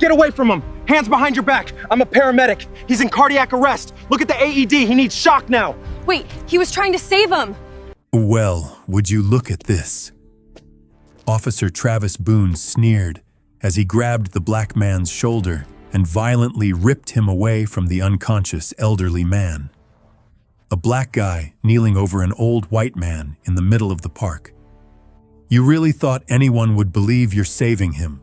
Get away from him! Hands behind your back! I'm a paramedic! He's in cardiac arrest! Look at the AED! He needs shock now! Wait, he was trying to save him! Well, would you look at this? Officer Travis Boone sneered as he grabbed the black man's shoulder and violently ripped him away from the unconscious elderly man. A black guy kneeling over an old white man in the middle of the park. You really thought anyone would believe you're saving him?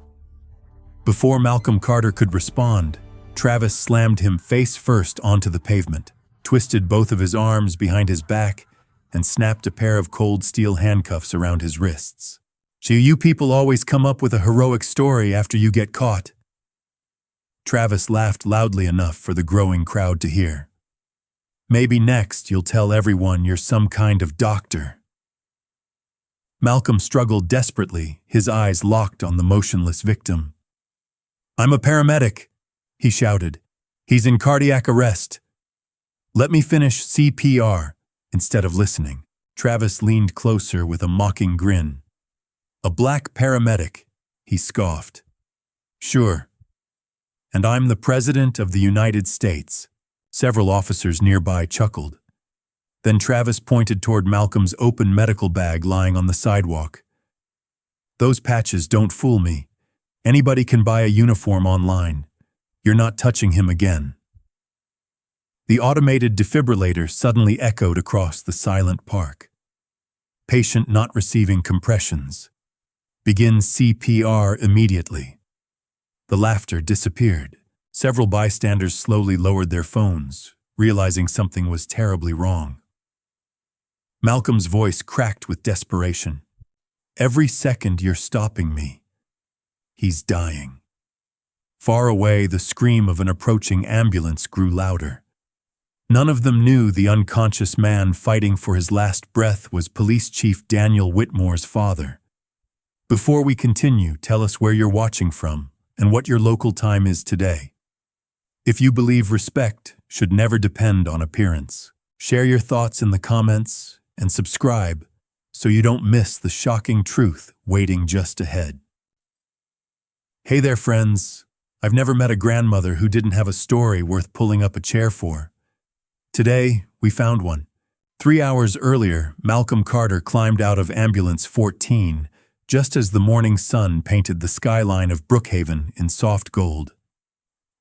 Before Malcolm Carter could respond, Travis slammed him face first onto the pavement, twisted both of his arms behind his back, and snapped a pair of cold steel handcuffs around his wrists. So you people always come up with a heroic story after you get caught. Travis laughed loudly enough for the growing crowd to hear. Maybe next you'll tell everyone you're some kind of doctor. Malcolm struggled desperately, his eyes locked on the motionless victim. I'm a paramedic, he shouted. He's in cardiac arrest. Let me finish CPR. Instead of listening, Travis leaned closer with a mocking grin. A black paramedic, he scoffed. Sure. And I'm the President of the United States. Several officers nearby chuckled. Then Travis pointed toward Malcolm's open medical bag lying on the sidewalk. Those patches don't fool me. Anybody can buy a uniform online. You're not touching him again. The automated defibrillator suddenly echoed across the silent park. Patient not receiving compressions. Begin CPR immediately. The laughter disappeared. Several bystanders slowly lowered their phones, realizing something was terribly wrong. Malcolm's voice cracked with desperation. Every second you're stopping me. He's dying. Far away, the scream of an approaching ambulance grew louder. None of them knew the unconscious man fighting for his last breath was Police Chief Daniel Whitmore's father. Before we continue, tell us where you're watching from and what your local time is today. If you believe respect should never depend on appearance, share your thoughts in the comments and subscribe so you don't miss the shocking truth waiting just ahead. Hey there, friends. I've never met a grandmother who didn't have a story worth pulling up a chair for. Today, we found one. 3 hours earlier, Malcolm Carter climbed out of Ambulance 14 just as the morning sun painted the skyline of Brookhaven in soft gold.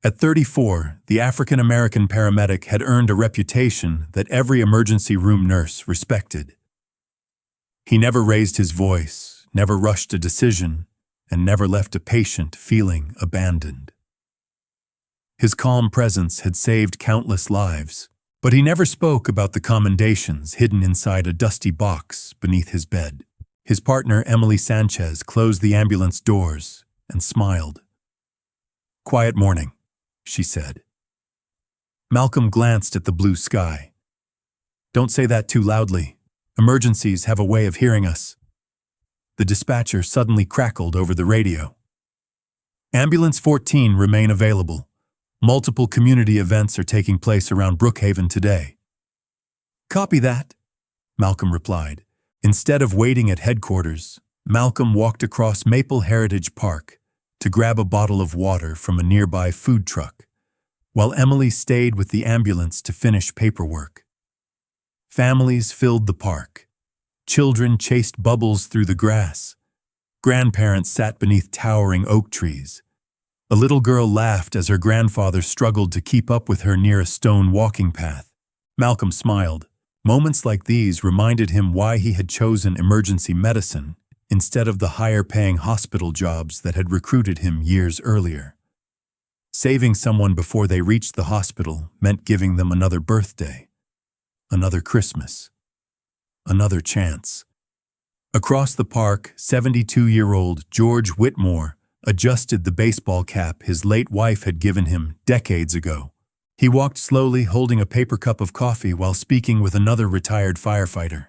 At 34, the African-American paramedic had earned a reputation that every emergency room nurse respected. He never raised his voice, never rushed a decision, and never left a patient feeling abandoned. His calm presence had saved countless lives, but he never spoke about the commendations hidden inside a dusty box beneath his bed. His partner, Emily Sanchez, closed the ambulance doors and smiled. "Quiet morning," she said. Malcolm glanced at the blue sky. "Don't say that too loudly. Emergencies have a way of hearing us." The dispatcher suddenly crackled over the radio. "Ambulance 14 remain available. Multiple community events are taking place around Brookhaven today." "Copy that," Malcolm replied. Instead of waiting at headquarters, Malcolm walked across Maple Heritage Park to grab a bottle of water from a nearby food truck, while Emily stayed with the ambulance to finish paperwork. Families filled the park. Children chased bubbles through the grass. Grandparents sat beneath towering oak trees. A little girl laughed as her grandfather struggled to keep up with her near a stone walking path. Malcolm smiled. Moments like these reminded him why he had chosen emergency medicine instead of the higher-paying hospital jobs that had recruited him years earlier. Saving someone before they reached the hospital meant giving them another birthday, another Christmas, another chance. Across the park, 72-year-old George Whitmore adjusted the baseball cap his late wife had given him decades ago. He walked slowly, holding a paper cup of coffee while speaking with another retired firefighter.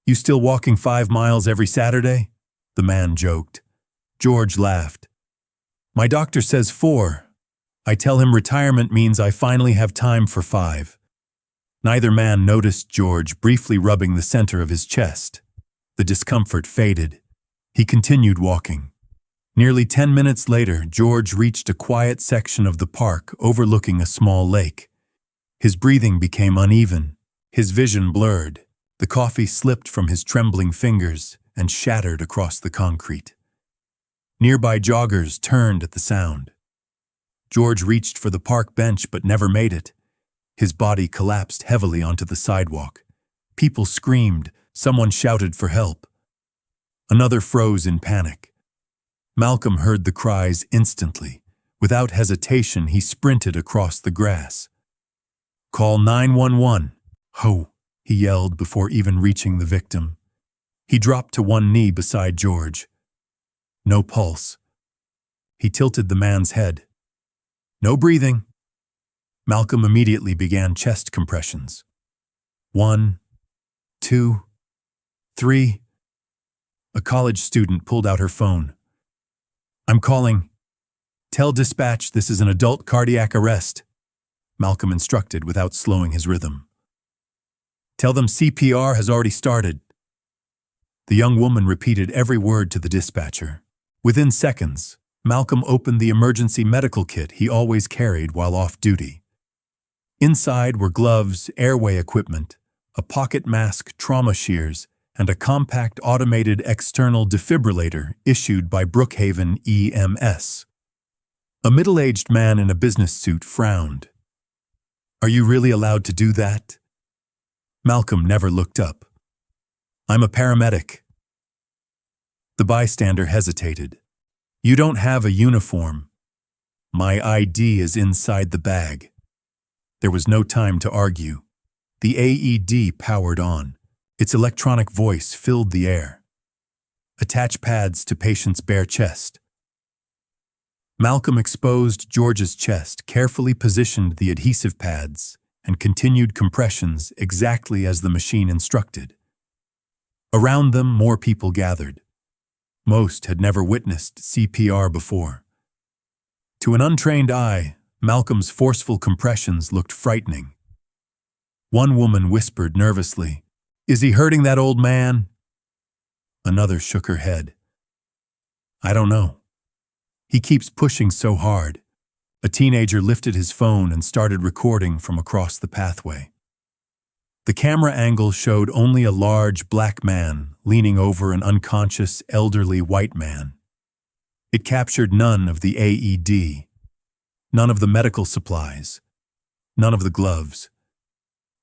"You still walking 5 miles every Saturday?" the man joked. George laughed. "My doctor says 4. I tell him retirement means I finally have time for 5. Neither man noticed George briefly rubbing the center of his chest. The discomfort faded. He continued walking. Nearly 10 minutes later, George reached a quiet section of the park overlooking a small lake. His breathing became uneven, his vision blurred. The coffee slipped from his trembling fingers and shattered across the concrete. Nearby joggers turned at the sound. George reached for the park bench but never made it. His body collapsed heavily onto the sidewalk. People screamed, someone shouted for help. Another froze in panic. Malcolm heard the cries instantly. Without hesitation, he sprinted across the grass. "Call 911. Ho!" he yelled before even reaching the victim. He dropped to one knee beside George. No pulse. He tilted the man's head. No breathing. Malcolm immediately began chest compressions. 1, 2, 3. A college student pulled out her phone. "I'm calling. Tell dispatch this is an adult cardiac arrest," Malcolm instructed without slowing his rhythm. "Tell them CPR has already started." The young woman repeated every word to the dispatcher. Within seconds, Malcolm opened the emergency medical kit he always carried while off duty. Inside were gloves, airway equipment, a pocket mask, trauma shears, and a compact automated external defibrillator issued by Brookhaven EMS. A middle-aged man in a business suit frowned. "Are you really allowed to do that?" Malcolm never looked up. "I'm a paramedic." The bystander hesitated. "You don't have a uniform." "My ID is inside the bag." There was no time to argue. The AED powered on. Its electronic voice filled the air. "Attach pads to patient's bare chest." Malcolm exposed George's chest, carefully positioned the adhesive pads, and continued compressions exactly as the machine instructed. Around them, more people gathered. Most had never witnessed CPR before. To an untrained eye, Malcolm's forceful compressions looked frightening. One woman whispered nervously, "Is he hurting that old man?" Another shook her head. "I don't know. He keeps pushing so hard." A teenager lifted his phone and started recording from across the pathway. The camera angle showed only a large black man leaning over an unconscious elderly white man. It captured none of the AED, none of the medical supplies, none of the gloves,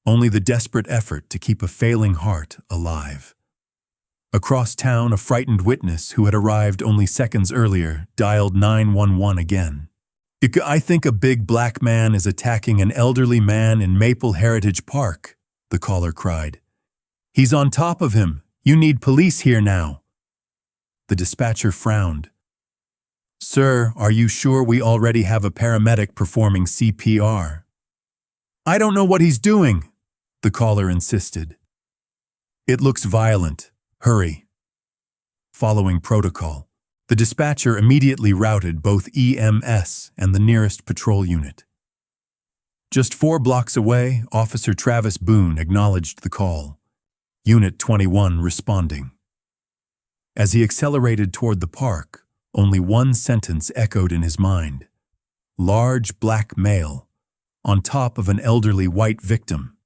only the desperate effort to keep a failing heart alive. Across town, a frightened witness who had arrived only seconds earlier dialed 911 again. "I think a big black man is attacking an elderly man in Maple Heritage Park," the caller cried. "He's on top of him. You need police here now." The dispatcher frowned. "Sir, are you sure we already have a paramedic performing CPR?" "I don't know what he's doing," the caller insisted. "It looks violent. Hurry." Following protocol, the dispatcher immediately routed both EMS and the nearest patrol unit. Just 4 blocks away, Officer Travis Boone acknowledged the call. Unit 21 responding. As he accelerated toward the park, only one sentence echoed in his mind. Large black male, on top of an elderly white victim.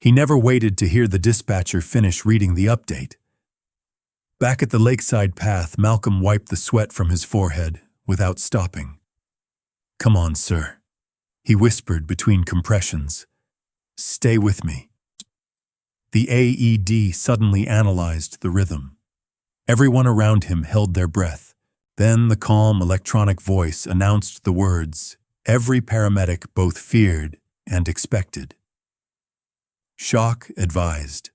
He never waited to hear the dispatcher finish reading the update. Back at the lakeside path, Malcolm wiped the sweat from his forehead without stopping. "Come on, sir," he whispered between compressions. "Stay with me." The AED suddenly analyzed the rhythm. Everyone around him held their breath. Then the calm electronic voice announced the words every paramedic both feared and expected. "Shock advised."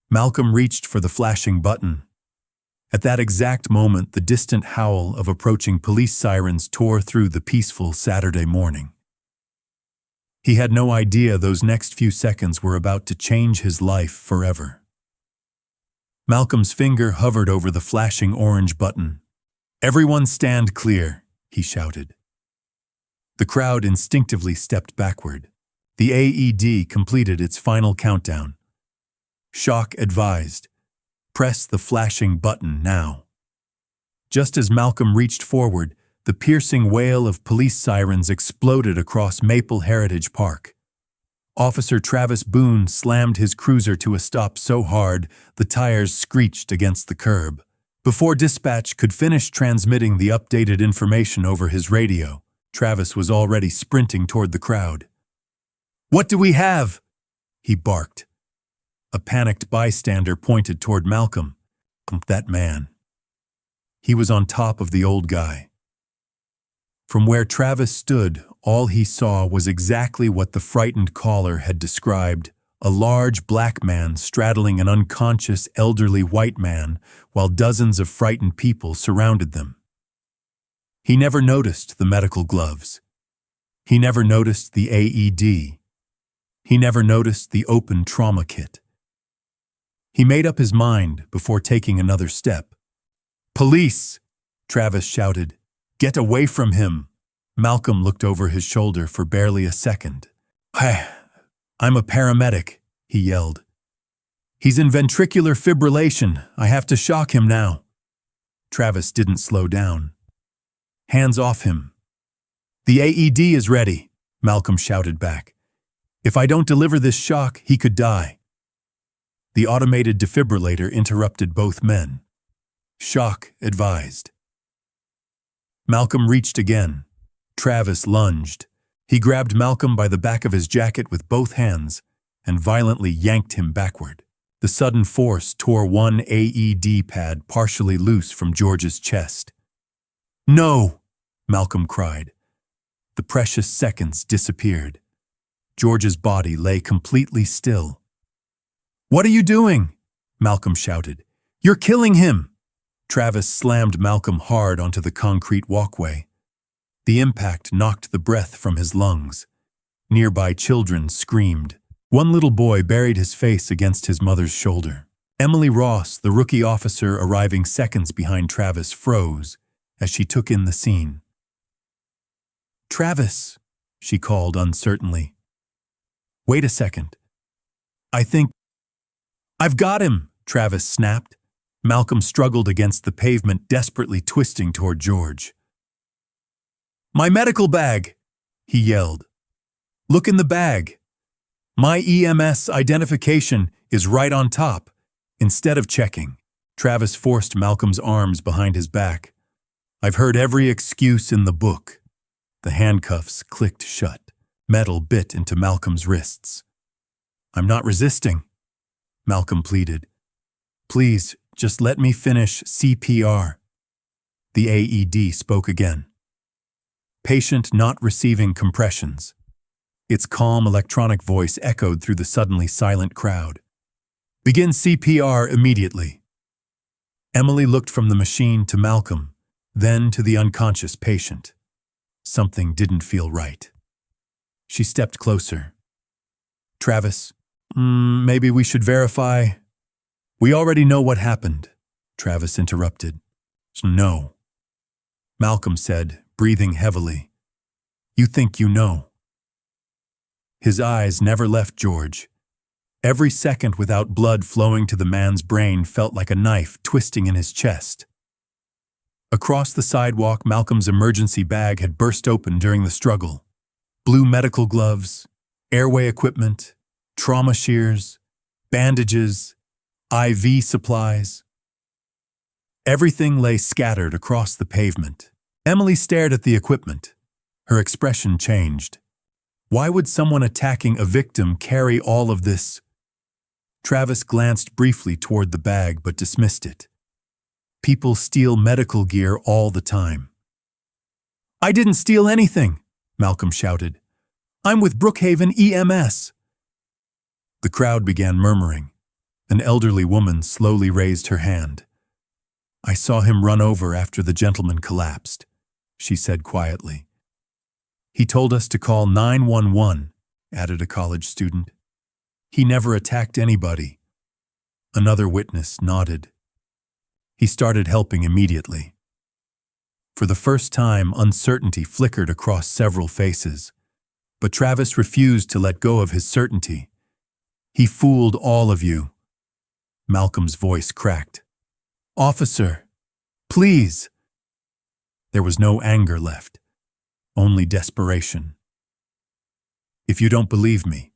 Malcolm reached for the flashing button. At that exact moment, the distant howl of approaching police sirens tore through the peaceful Saturday morning. He had no idea those next few seconds were about to change his life forever. Malcolm's finger hovered over the flashing orange button. "Everyone stand clear," he shouted. The crowd instinctively stepped backward. The AED completed its final countdown. "Shock advised. Press the flashing button now." Just as Malcolm reached forward, the piercing wail of police sirens exploded across Maple Heritage Park. Officer Travis Boone slammed his cruiser to a stop so hard the tires screeched against the curb. Before dispatch could finish transmitting the updated information over his radio, Travis was already sprinting toward the crowd. "What do we have?" he barked. A panicked bystander pointed toward Malcolm. That man. He was on top of the old guy. From where Travis stood, all he saw was exactly what the frightened caller had described: a large black man straddling an unconscious elderly white man while dozens of frightened people surrounded them. He never noticed the medical gloves. He never noticed the AED. He never noticed the open trauma kit. He made up his mind before taking another step. "Police!" Travis shouted. "Get away from him!" Malcolm looked over his shoulder for barely a second. I'm a paramedic," he yelled. "He's in ventricular fibrillation. I have to shock him now." Travis didn't slow down. "Hands off him." "The AED is ready," Malcolm shouted back. "If I don't deliver this shock, he could die." The automated defibrillator interrupted both men. "Shock advised." Malcolm reached again. Travis lunged. He grabbed Malcolm by the back of his jacket with both hands and violently yanked him backward. The sudden force tore one AED pad partially loose from George's chest. "No!" Malcolm cried. The precious seconds disappeared. George's body lay completely still. "What are you doing?" Malcolm shouted. "You're killing him!" Travis slammed Malcolm hard onto the concrete walkway. The impact knocked the breath from his lungs. Nearby children screamed. One little boy buried his face against his mother's shoulder. Emily Ross, the rookie officer arriving seconds behind Travis, froze as she took in the scene. "Travis," she called uncertainly. "Wait a second. I've got him," Travis snapped. Malcolm struggled against the pavement, desperately twisting toward George. "My medical bag," he yelled. "Look in the bag. My EMS identification is right on top." Instead of checking, Travis forced Malcolm's arms behind his back. "I've heard every excuse in the book." The handcuffs clicked shut. Metal bit into Malcolm's wrists. "I'm not resisting," Malcolm pleaded. "Please, just let me finish CPR." The AED spoke again. "Patient not receiving compressions." Its calm electronic voice echoed through the suddenly silent crowd. "Begin CPR immediately." Emily looked from the machine to Malcolm, then to the unconscious patient. Something didn't feel right. She stepped closer. "Travis, maybe we should verify." "We already know what happened," Travis interrupted. "No," Malcolm said, breathing heavily. "You think you know." His eyes never left George. Every second without blood flowing to the man's brain felt like a knife twisting in his chest. Across the sidewalk, Malcolm's emergency bag had burst open during the struggle. Blue medical gloves, airway equipment, trauma shears, bandages, IV supplies. Everything lay scattered across the pavement. Emily stared at the equipment. Her expression changed. Why would someone attacking a victim carry all of this? Travis glanced briefly toward the bag but dismissed it. People steal medical gear all the time. "I didn't steal anything," Malcolm shouted. "I'm with Brookhaven EMS." The crowd began murmuring. An elderly woman slowly raised her hand. "I saw him run over after the gentleman collapsed," she said quietly. "He told us to call 911, added a college student. "He never attacked anybody." Another witness nodded. "He started helping immediately." For the first time, uncertainty flickered across several faces. But Travis refused to let go of his certainty. "He fooled all of you." Malcolm's voice cracked. "Officer, please." There was no anger left, only desperation. If you don't believe me,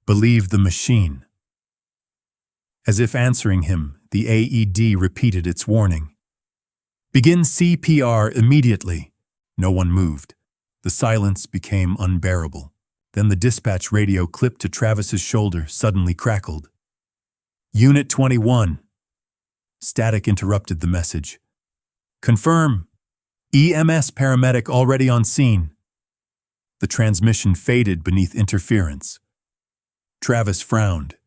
believe the machine. As if answering him, the AED repeated its warning. Begin CPR immediately. No one moved. The silence became unbearable. Then the dispatch radio clipped to Travis's shoulder suddenly crackled. Unit 21. Static interrupted the message. Confirm. EMS paramedic already on scene. The transmission faded beneath interference. Travis frowned.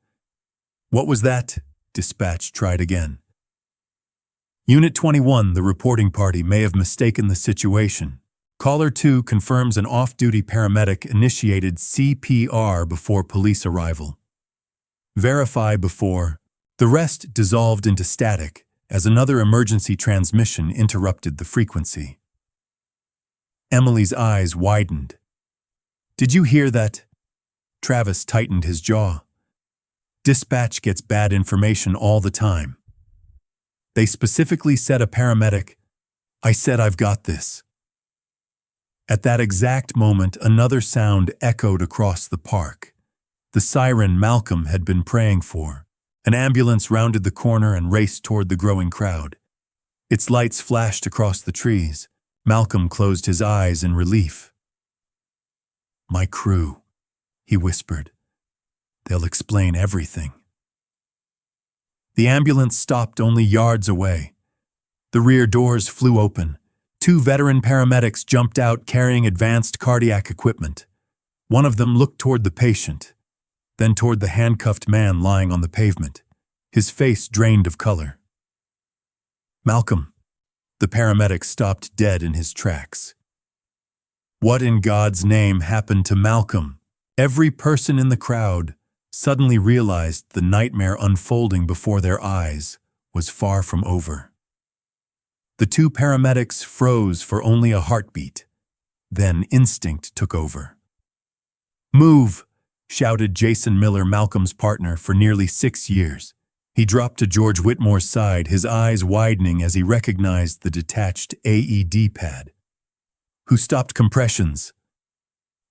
What was that? Dispatch tried again. Unit 21, the reporting party may have mistaken the situation. Caller 2 confirms an off-duty paramedic initiated CPR before police arrival. Verify before. The rest dissolved into static as another emergency transmission interrupted the frequency. Emily's eyes widened. Did you hear that? Travis tightened his jaw. Dispatch gets bad information all the time. They specifically said a paramedic. I said I've got this. At that exact moment, another sound echoed across the park. The siren Malcolm had been praying for. An ambulance rounded the corner and raced toward the growing crowd. Its lights flashed across the trees. Malcolm closed his eyes in relief. My crew, he whispered. They'll explain everything. The ambulance stopped only yards away. The rear doors flew open. 2 veteran paramedics jumped out carrying advanced cardiac equipment. One of them looked toward the patient, then toward the handcuffed man lying on the pavement, his face drained of color. Malcolm. The paramedic stopped dead in his tracks. What in God's name happened to Malcolm? Every person in the crowd suddenly realized the nightmare unfolding before their eyes was far from over. The 2 paramedics froze for only a heartbeat. Then instinct took over. Move, shouted Jason Miller, Malcolm's partner for nearly 6 years. He dropped to George Whitmore's side, his eyes widening as he recognized the detached AED pad. Who stopped compressions?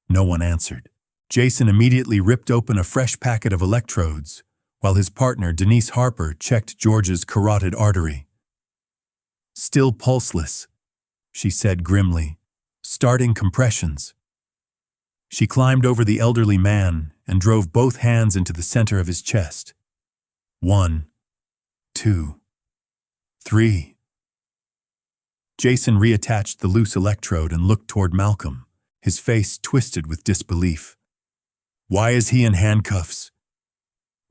No one answered. Jason immediately ripped open a fresh packet of electrodes, while his partner, Denise Harper, checked George's carotid artery. Still pulseless, she said grimly, starting compressions. She climbed over the elderly man and drove both hands into the center of his chest. 1, 2, 3. Jason reattached the loose electrode and looked toward Malcolm, his face twisted with disbelief. Why is he in handcuffs?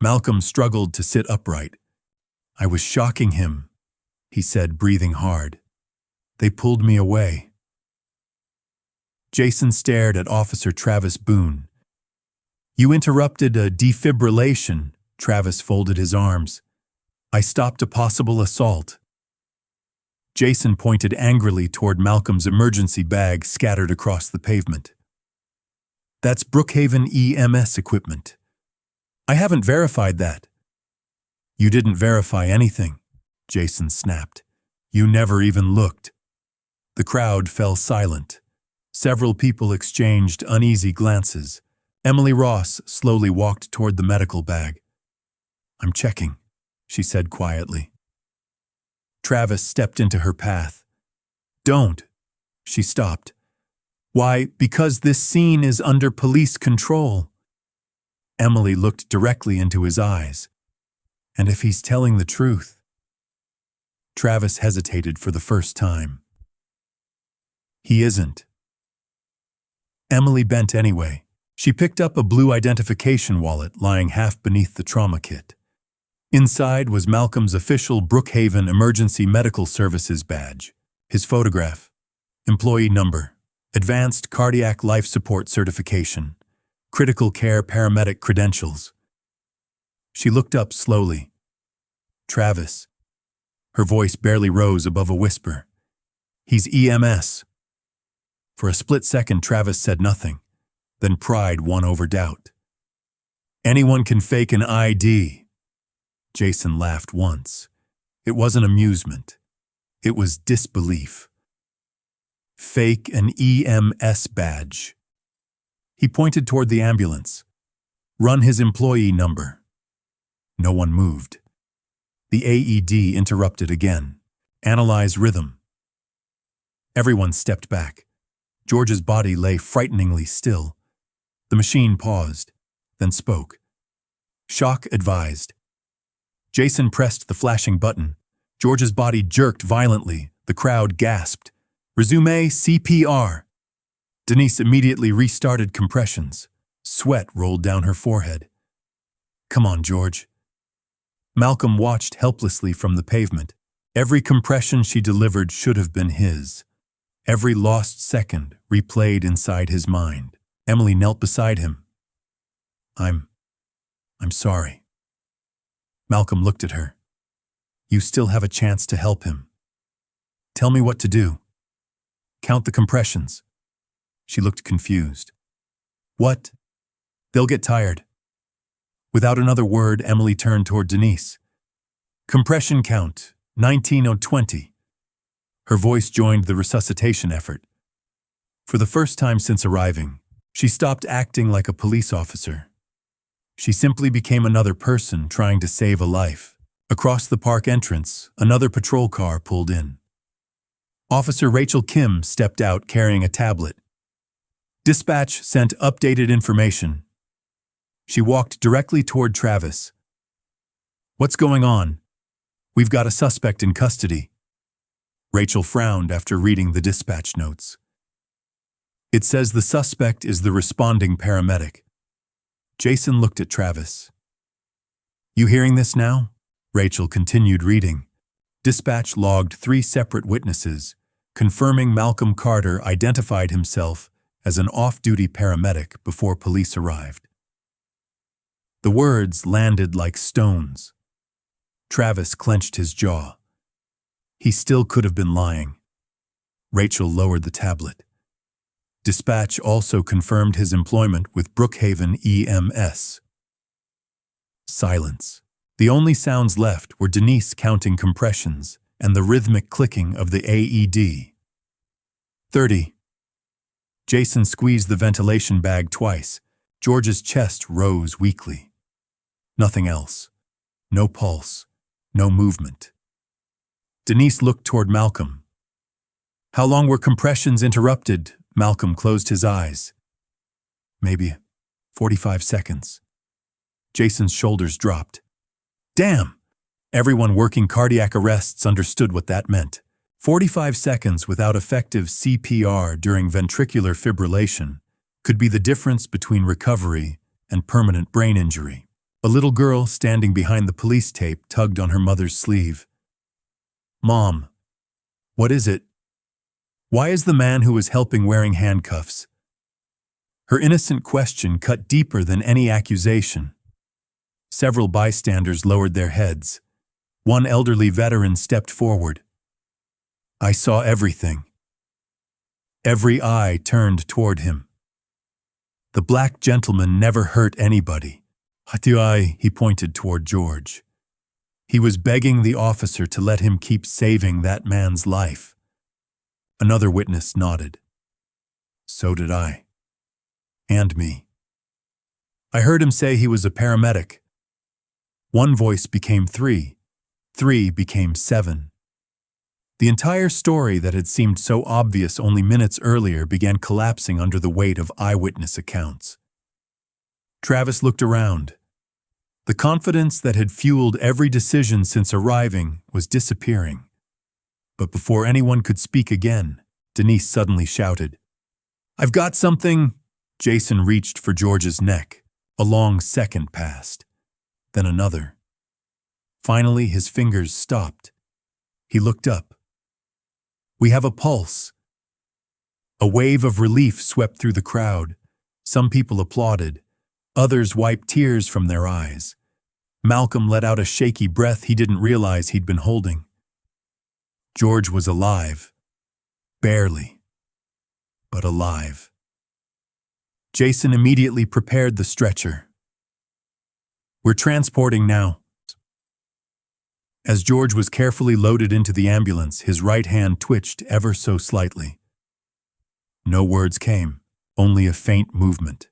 Malcolm struggled to sit upright. I was shocking him, he said, breathing hard. They pulled me away. Jason stared at Officer Travis Boone. You interrupted a defibrillation, Travis folded his arms. I stopped a possible assault. Jason pointed angrily toward Malcolm's emergency bag scattered across the pavement. That's Brookhaven EMS equipment. I haven't verified that. You didn't verify anything, Jason snapped. You never even looked. The crowd fell silent. Several people exchanged uneasy glances. Emily Ross slowly walked toward the medical bag. I'm checking, she said quietly. Travis stepped into her path. Don't. She stopped. Why, because this scene is under police control. Emily looked directly into his eyes. And if he's telling the truth? Travis hesitated for the first time. He isn't. Emily bent anyway. She picked up a blue identification wallet lying half beneath the trauma kit. Inside was Malcolm's official Brookhaven Emergency Medical Services badge, his photograph, employee number, advanced cardiac life support certification, critical care paramedic credentials. She looked up slowly. Travis. Her voice barely rose above a whisper. He's EMS. For a split second, Travis said nothing. Then pride won over doubt. Anyone can fake an ID. Jason laughed once. It wasn't amusement. It was disbelief. fake an EMS badge. He pointed toward the ambulance. Run his employee number. No one moved. The AED interrupted again. Analyze rhythm. Everyone stepped back. George's body lay frighteningly still. The machine paused, then spoke. Shock advised. Jason pressed the flashing button. George's body jerked violently. The crowd gasped. Resume CPR. Denise immediately restarted compressions. Sweat rolled down her forehead. Come on, George. Malcolm watched helplessly from the pavement. Every compression she delivered should have been his. Every lost second replayed inside his mind. Emily knelt beside him. I'm sorry. Malcolm looked at her. You still have a chance to help him. Tell me what to do. Count the compressions. She looked confused. What? They'll get tired. Without another word, Emily turned toward Denise. Compression count, 19 or 20. Her voice joined the resuscitation effort. For the first time since arriving, she stopped acting like a police officer. She simply became another person trying to save a life. Across the park entrance, another patrol car pulled in. Officer Rachel Kim stepped out carrying a tablet. Dispatch sent updated information. She walked directly toward Travis. What's going on? We've got a suspect in custody. Rachel frowned after reading the dispatch notes. It says the suspect is the responding paramedic. Jason looked at Travis. You hearing this now? Rachel continued reading. Dispatch logged 3 separate witnesses, confirming Malcolm Carter identified himself as an off-duty paramedic before police arrived. The words landed like stones. Travis clenched his jaw. He still could have been lying. Rachel lowered the tablet. Dispatch also confirmed his employment with Brookhaven EMS. Silence. The only sounds left were Denise counting compressions and the rhythmic clicking of the AED. 30. Jason squeezed the ventilation bag twice. George's chest rose weakly. Nothing else. No pulse. No movement. Denise looked toward Malcolm. How long were compressions interrupted? Malcolm closed his eyes. Maybe 45 seconds. Jason's shoulders dropped. Damn! Everyone working cardiac arrests understood what that meant. 45 seconds without effective CPR during ventricular fibrillation could be the difference between recovery and permanent brain injury. A little girl standing behind the police tape tugged on her mother's sleeve. Mom, what is it? Why is the man who was helping wearing handcuffs? Her innocent question cut deeper than any accusation. Several bystanders lowered their heads. One elderly veteran stepped forward. I saw everything. Every eye turned toward him. The black gentleman never hurt anybody. Hatiai, he pointed toward George. He was begging the officer to let him keep saving that man's life. Another witness nodded. So did I. And me. I heard him say he was a paramedic. One voice became 3. 3 became 7. The entire story that had seemed so obvious only minutes earlier began collapsing under the weight of eyewitness accounts. Travis looked around. The confidence that had fueled every decision since arriving was disappearing. But before anyone could speak again, Denise suddenly shouted, I've got something! Jason reached for George's neck. A long second passed. Then another. Finally, his fingers stopped. He looked up. We have a pulse. A wave of relief swept through the crowd. Some people applauded. Others wiped tears from their eyes. Malcolm let out a shaky breath he didn't realize he'd been holding. George was alive. Barely. But alive. Jason immediately prepared the stretcher. We're transporting now. As George was carefully loaded into the ambulance, his right hand twitched ever so slightly. No words came, only a faint movement.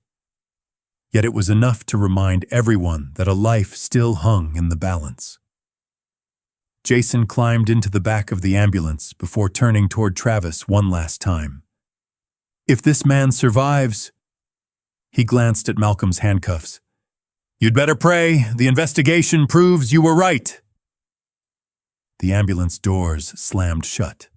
Yet it was enough to remind everyone that a life still hung in the balance. Jason climbed into the back of the ambulance before turning toward Travis one last time. "If this man survives..." He glanced at Malcolm's handcuffs. "You'd better pray. The investigation proves you were right." The ambulance doors slammed shut.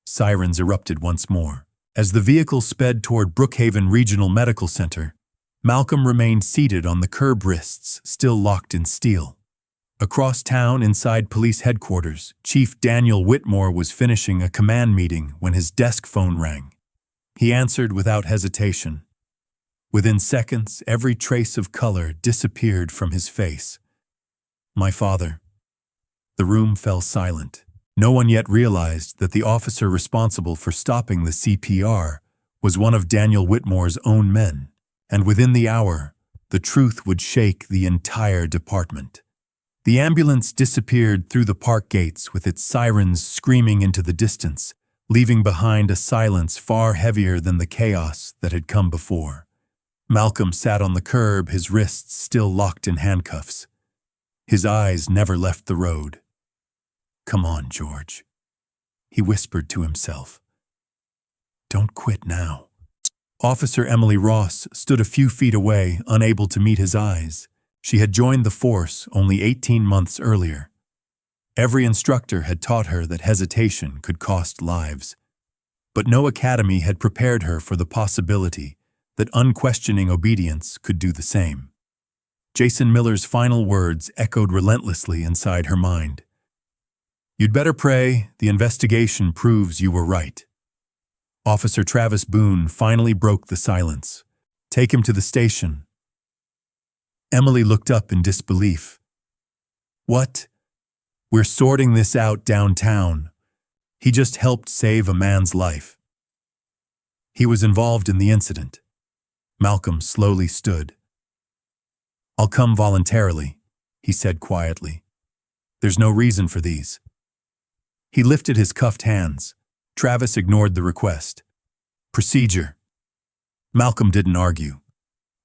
Sirens erupted once more. As the vehicle sped toward Brookhaven Regional Medical Center, Malcolm remained seated on the curb, wrists still locked in steel. Across town, inside police headquarters, Chief Daniel Whitmore was finishing a command meeting when his desk phone rang. He answered without hesitation. Within seconds, every trace of color disappeared from his face. "My father." The room fell silent. No one yet realized that the officer responsible for stopping the CPR was one of Daniel Whitmore's own men, and within the hour, the truth would shake the entire department. The ambulance disappeared through the park gates with its sirens screaming into the distance, leaving behind a silence far heavier than the chaos that had come before. Malcolm sat on the curb, his wrists still locked in handcuffs. His eyes never left the road. "Come on, George," he whispered to himself. "Don't quit now." Officer Emily Ross stood a few feet away, unable to meet his eyes. She had joined the force only 18 months earlier. Every instructor had taught her that hesitation could cost lives. But no academy had prepared her for the possibility that unquestioning obedience could do the same. Jason Miller's final words echoed relentlessly inside her mind. "You'd better pray. The investigation proves you were right." Officer Travis Boone finally broke the silence. "Take him to the station." Emily looked up in disbelief. "What? We're sorting this out downtown. He just helped save a man's life." "He was involved in the incident." Malcolm slowly stood. "I'll come voluntarily," he said quietly. "There's no reason for these." He lifted his cuffed hands. Travis ignored the request. "Procedure." Malcolm didn't argue.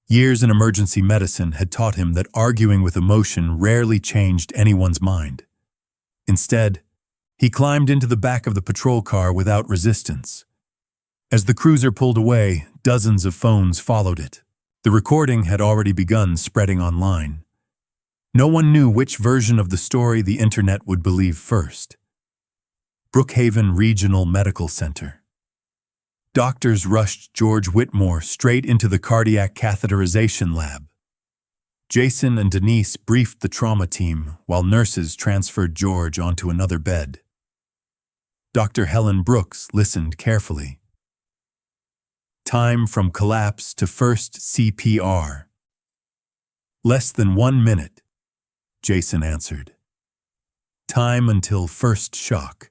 Years in emergency medicine had taught him that arguing with emotion rarely changed anyone's mind. Instead, he climbed into the back of the patrol car without resistance. As the cruiser pulled away, dozens of phones followed it. The recording had already begun spreading online. No one knew which version of the story the internet would believe first. Brookhaven Regional Medical Center. Doctors rushed George Whitmore straight into the cardiac catheterization lab. Jason and Denise briefed the trauma team while nurses transferred George onto another bed. Dr. Helen Brooks listened carefully. "Time from collapse to first CPR." "Less than 1 minute," Jason answered. "Time until first shock."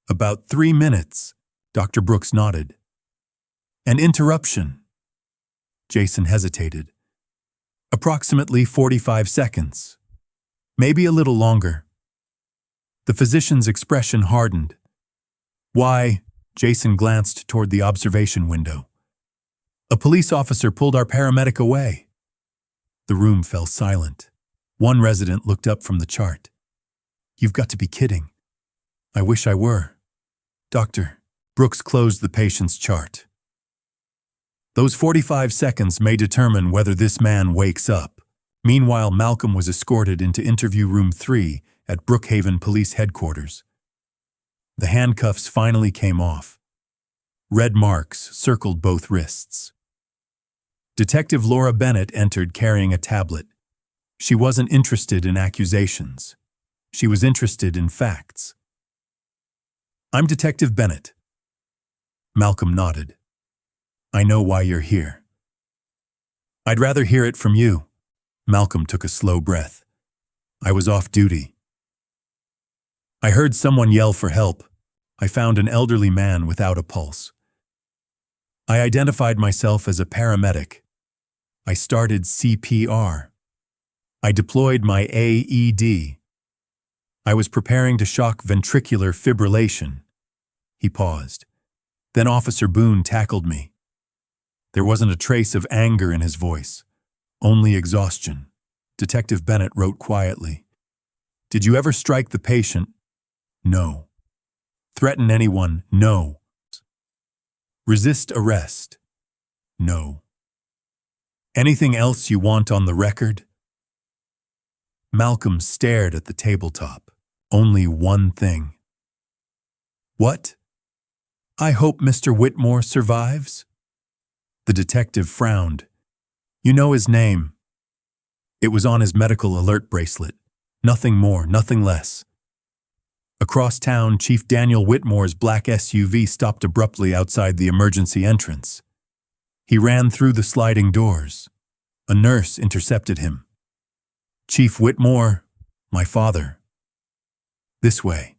"About 3 minutes," Dr. Brooks nodded. "An interruption." Jason hesitated. "Approximately 45 seconds. Maybe a little longer." The physician's expression hardened. "Why?" Jason glanced toward the observation window. "A police officer pulled our paramedic away." The room fell silent. One resident looked up from the chart. "You've got to be kidding." "I wish I were." "Doctor." Brooks closed the patient's chart. "Those 45 seconds may determine whether this man wakes up." Meanwhile, Malcolm was escorted into interview room 3 at Brookhaven Police Headquarters. The handcuffs finally came off. Red marks circled both wrists. Detective Laura Bennett entered carrying a tablet. She wasn't interested in accusations. She was interested in facts. "I'm Detective Bennett." Malcolm nodded. "I know why you're here." "I'd rather hear it from you." Malcolm took a slow breath. "I was off duty. I heard someone yell for help. I found an elderly man without a pulse. I identified myself as a paramedic. I started CPR. I deployed my AED. I was preparing to shock ventricular fibrillation." He paused. Then Officer Boone tackled me. There wasn't a trace of anger in his voice, only exhaustion. Detective Bennett wrote quietly. Did you ever strike the patient? No. Threaten anyone? No. Resist arrest? No. Anything else you want on the record? Malcolm stared at the tabletop. Only one thing. What? I hope Mr. Whitmore survives? The detective frowned. You know his name. It was on his medical alert bracelet. Nothing more, nothing less. Across town, Chief Daniel Whitmore's black SUV stopped abruptly outside the emergency entrance. He ran through the sliding doors. A nurse intercepted him. Chief Whitmore, my father. This way.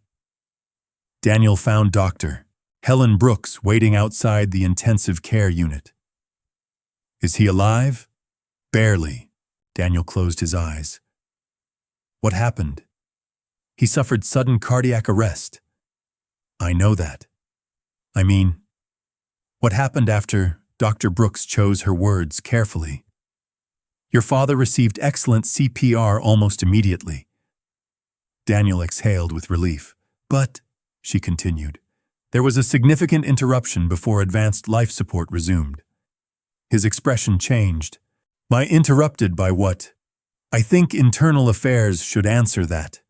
Daniel found Dr. Helen Brooks waiting outside the intensive care unit. Is he alive? Barely. Daniel closed his eyes. What happened? He suffered sudden cardiac arrest. I know that. I mean, what happened after Dr. Brooks chose her words carefully? Your father received excellent CPR almost immediately. Daniel exhaled with relief. But, she continued, there was a significant interruption before advanced life support resumed. His expression changed. Interrupted by what? I think internal affairs should answer that.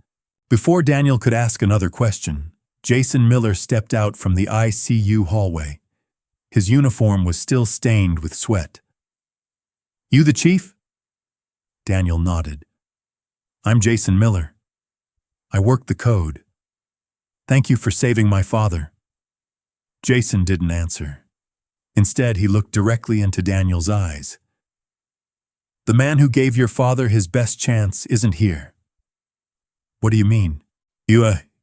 Before Daniel could ask another question, Jason Miller stepped out from the ICU hallway. His uniform was still stained with sweat. You the chief? Daniel nodded. I'm Jason Miller. I worked the code. Thank you for saving my father. Jason didn't answer. Instead, he looked directly into Daniel's eyes. The man who gave your father his best chance isn't here. What do you mean?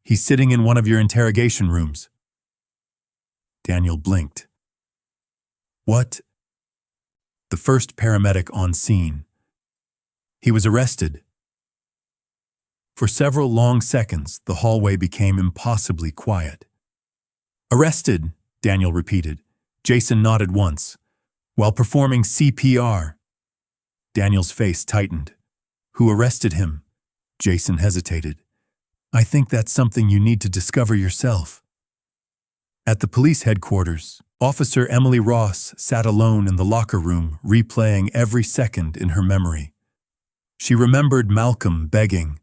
He's sitting in one of your interrogation rooms. Daniel blinked. What? The first paramedic on scene. He was arrested. For several long seconds, the hallway became impossibly quiet. Arrested, Daniel repeated. Jason nodded once. While performing CPR. Daniel's face tightened. Who arrested him? Jason hesitated. I think that's something you need to discover yourself. At the police headquarters, Officer Emily Ross sat alone in the locker room, replaying every second in her memory. She remembered Malcolm begging,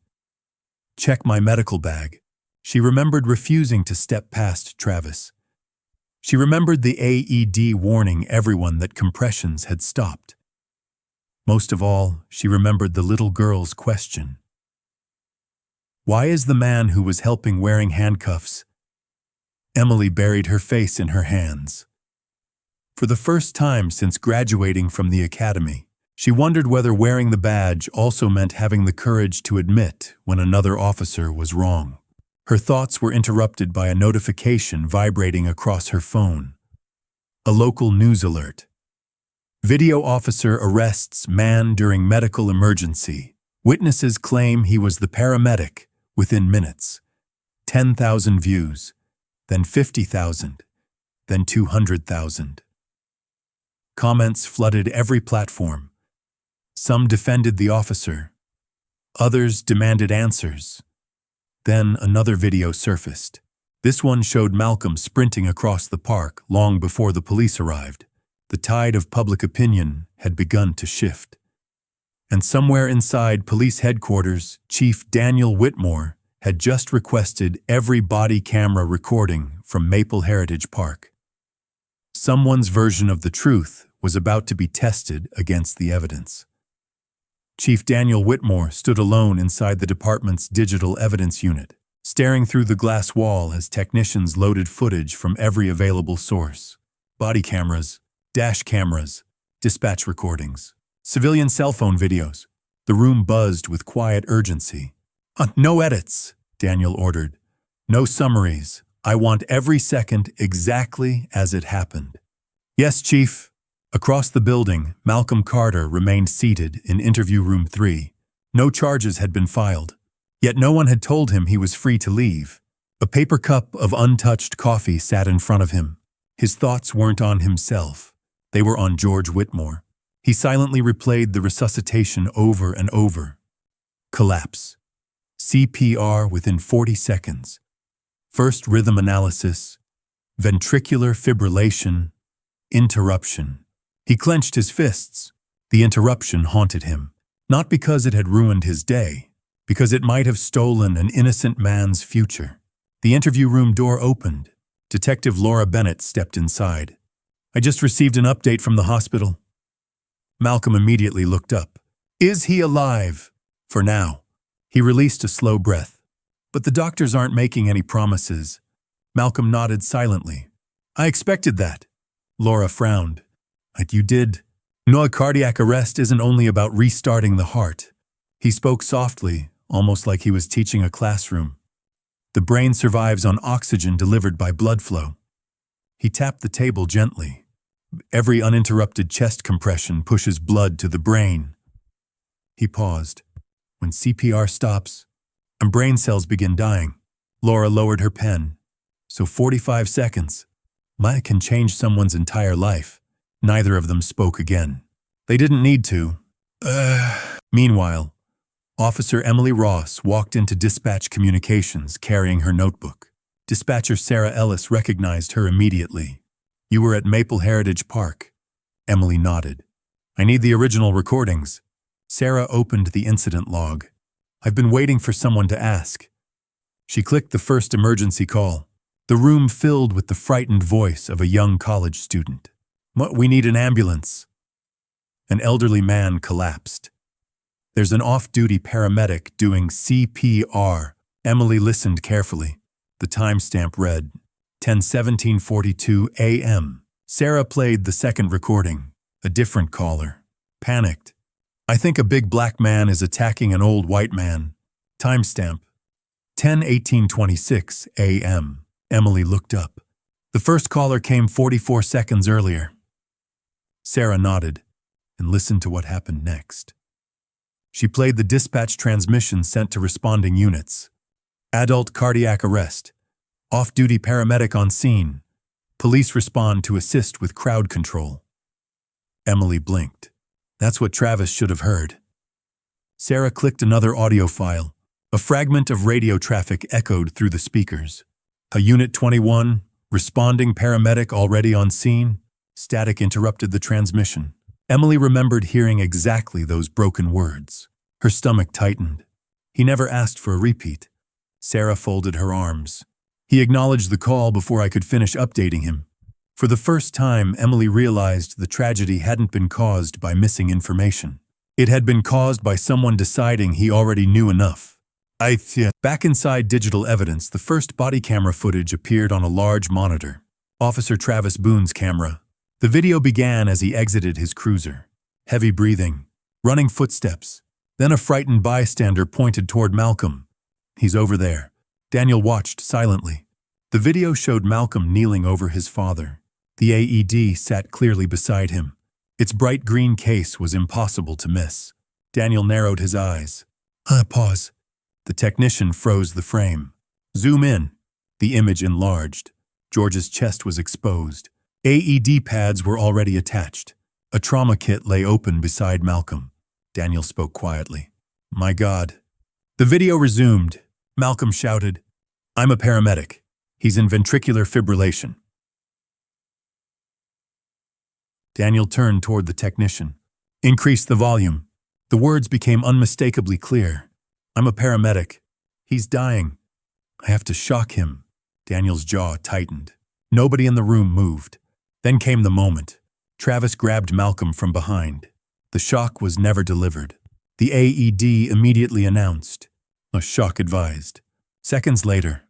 "Check my medical bag." She remembered refusing to step past Travis. She remembered the AED warning everyone that compressions had stopped. Most of all, she remembered the little girl's question. Why is the man who was helping wearing handcuffs? Emily buried her face in her hands. For the first time since graduating from the academy, she wondered whether wearing the badge also meant having the courage to admit when another officer was wrong. Her thoughts were interrupted by a notification vibrating across her phone. A local news alert. Video officer arrests man during medical emergency. Witnesses claim he was the paramedic within minutes. 10,000 views, then 50,000, then 200,000. Comments flooded every platform. Some defended the officer. Others demanded answers. Then another video surfaced. This one showed Malcolm sprinting across the park long before the police arrived. The tide of public opinion had begun to shift. And somewhere inside police headquarters, Chief Daniel Whitmore had just requested every body camera recording from Maple Heritage Park. Someone's version of the truth was about to be tested against the evidence. Chief Daniel Whitmore stood alone inside the department's digital evidence unit, staring through the glass wall as technicians loaded footage from every available source. Body cameras, dash cameras, dispatch recordings, civilian cell phone videos. The room buzzed with quiet urgency. No edits, Daniel ordered. No summaries. I want every second exactly as it happened. Yes, Chief. Across the building, Malcolm Carter remained seated in interview room 3. No charges had been filed, yet no one had told him he was free to leave. A paper cup of untouched coffee sat in front of him. His thoughts weren't on himself. They were on George Whitmore. He silently replayed the resuscitation over and over. Collapse. CPR within 40 seconds. First rhythm analysis. Ventricular fibrillation. Interruption. He clenched his fists. The interruption haunted him, not because it had ruined his day, because it might have stolen an innocent man's future. The interview room door opened. Detective Laura Bennett stepped inside. "I just received an update from the hospital." Malcolm immediately looked up. "Is he alive?" "For now." He released a slow breath. "But the doctors aren't making any promises." Malcolm nodded silently. "I expected that." Laura frowned. "But you did." "No, a cardiac arrest isn't only about restarting the heart." He spoke softly, almost like he was teaching a classroom. "The brain survives on oxygen delivered by blood flow." He tapped the table gently. "Every uninterrupted chest compression pushes blood to the brain." He paused. "When CPR stops and brain cells begin dying." Laura lowered her pen. "So 45 seconds. That can change someone's entire life." Neither of them spoke again. They didn't need to. Meanwhile, Officer Emily Ross walked into dispatch communications carrying her notebook. Dispatcher Sarah Ellis recognized her immediately. "You were at Maple Heritage Park." Emily nodded. "I need the original recordings." Sarah opened the incident log. "I've been waiting for someone to ask." She clicked the first emergency call. The room filled with the frightened voice of a young college student. "We need an ambulance." An elderly man collapsed. "There's an off-duty paramedic doing CPR." Emily listened carefully. The timestamp read, 10:17:42 a.m. Sarah played the second recording. A different caller. Panicked. "I think a big black man is attacking an old white man." Timestamp, 10:18:26 a.m. Emily looked up. The first caller came 44 seconds earlier. Sarah nodded and listened to what happened next. She played the dispatch transmission sent to responding units. "Adult cardiac arrest. Off-duty paramedic on scene. Police respond to assist with crowd control." Emily blinked. That's what Travis should have heard. Sarah clicked another audio file. A fragment of radio traffic echoed through the speakers. "A Unit 21, responding paramedic already on scene." Static interrupted the transmission. Emily remembered hearing exactly those broken words. Her stomach tightened. He never asked for a repeat. Sarah folded her arms. "He acknowledged the call before I could finish updating him." For the first time, Emily realized the tragedy hadn't been caused by missing information. It had been caused by someone deciding he already knew enough. Back inside digital evidence, the first body camera footage appeared on a large monitor. Officer Travis Boone's camera. The video began as he exited his cruiser. Heavy breathing, running footsteps. Then a frightened bystander pointed toward Malcolm. "He's over there." Daniel watched silently. The video showed Malcolm kneeling over his father. The AED sat clearly beside him. Its bright green case was impossible to miss. Daniel narrowed his eyes. Pause. The technician froze the frame. "Zoom in." The image enlarged. George's chest was exposed. AED pads were already attached. A trauma kit lay open beside Malcolm. Daniel spoke quietly. "My God." The video resumed. Malcolm shouted, "I'm a paramedic. He's in ventricular fibrillation." Daniel turned toward the technician. "Increase the volume." The words became unmistakably clear. "I'm a paramedic. He's dying. I have to shock him." Daniel's jaw tightened. Nobody in the room moved. Then came the moment. Travis grabbed Malcolm from behind. The shock was never delivered. The AED immediately announced. A shock advised. Seconds later,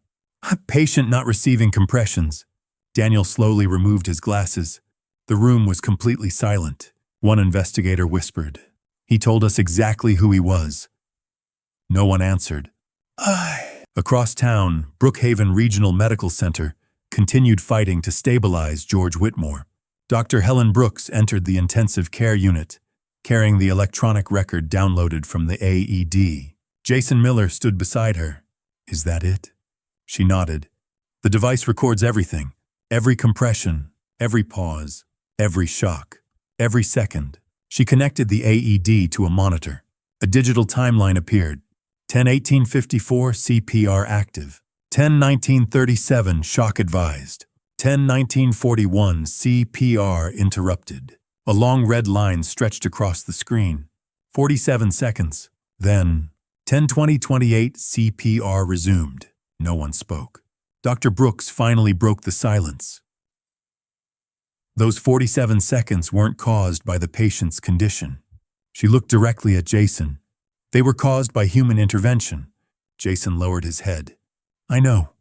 patient not receiving compressions. Daniel slowly removed his glasses. The room was completely silent. One investigator whispered. "He told us exactly who he was." No one answered. Across town, Brookhaven Regional Medical Center continued fighting to stabilize George Whitmore. Dr. Helen Brooks entered the intensive care unit, carrying the electronic record downloaded from the AED. Jason Miller stood beside her. "Is that it?" She nodded. "The device records everything, every compression, Every pause, every shock, every second. She connected the AED to a monitor. A digital timeline appeared. 10:18:54 CPR active. 10:19:37 shock advised. 10:19:41 CPR interrupted. A long red line stretched across the screen. 47 seconds. Then, 10:20:28 CPR resumed. No one spoke. Dr. Brooks finally broke the silence. Those 47 seconds weren't caused by the patient's condition. She looked directly at Jason. They were caused by human intervention. Jason lowered his head. I know.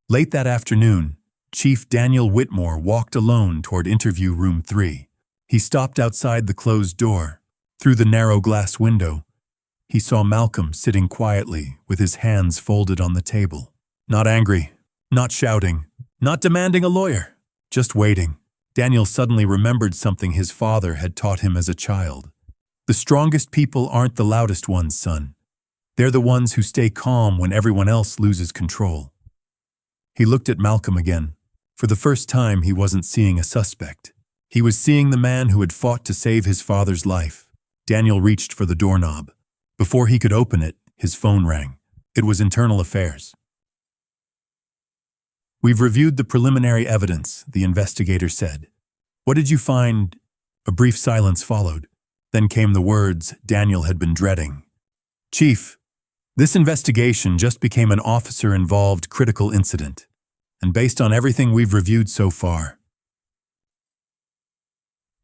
Late that afternoon, Chief Daniel Whitmore walked alone toward interview room 3. He stopped outside the closed door. Through the narrow glass window, he saw Malcolm sitting quietly with his hands folded on the table. Not angry, not shouting, not demanding a lawyer, just waiting. Daniel suddenly remembered something his father had taught him as a child. The strongest people aren't the loudest ones, son. They're the ones who stay calm when everyone else loses control. He looked at Malcolm again. For the first time, he wasn't seeing a suspect. He was seeing the man who had fought to save his father's life. Daniel reached for the doorknob. Before he could open it, his phone rang. It was Internal Affairs. We've reviewed the preliminary evidence, the investigator said. What did you find? A brief silence followed. Then came the words Daniel had been dreading. Chief, this investigation just became an officer-involved critical incident, and based on everything we've reviewed so far,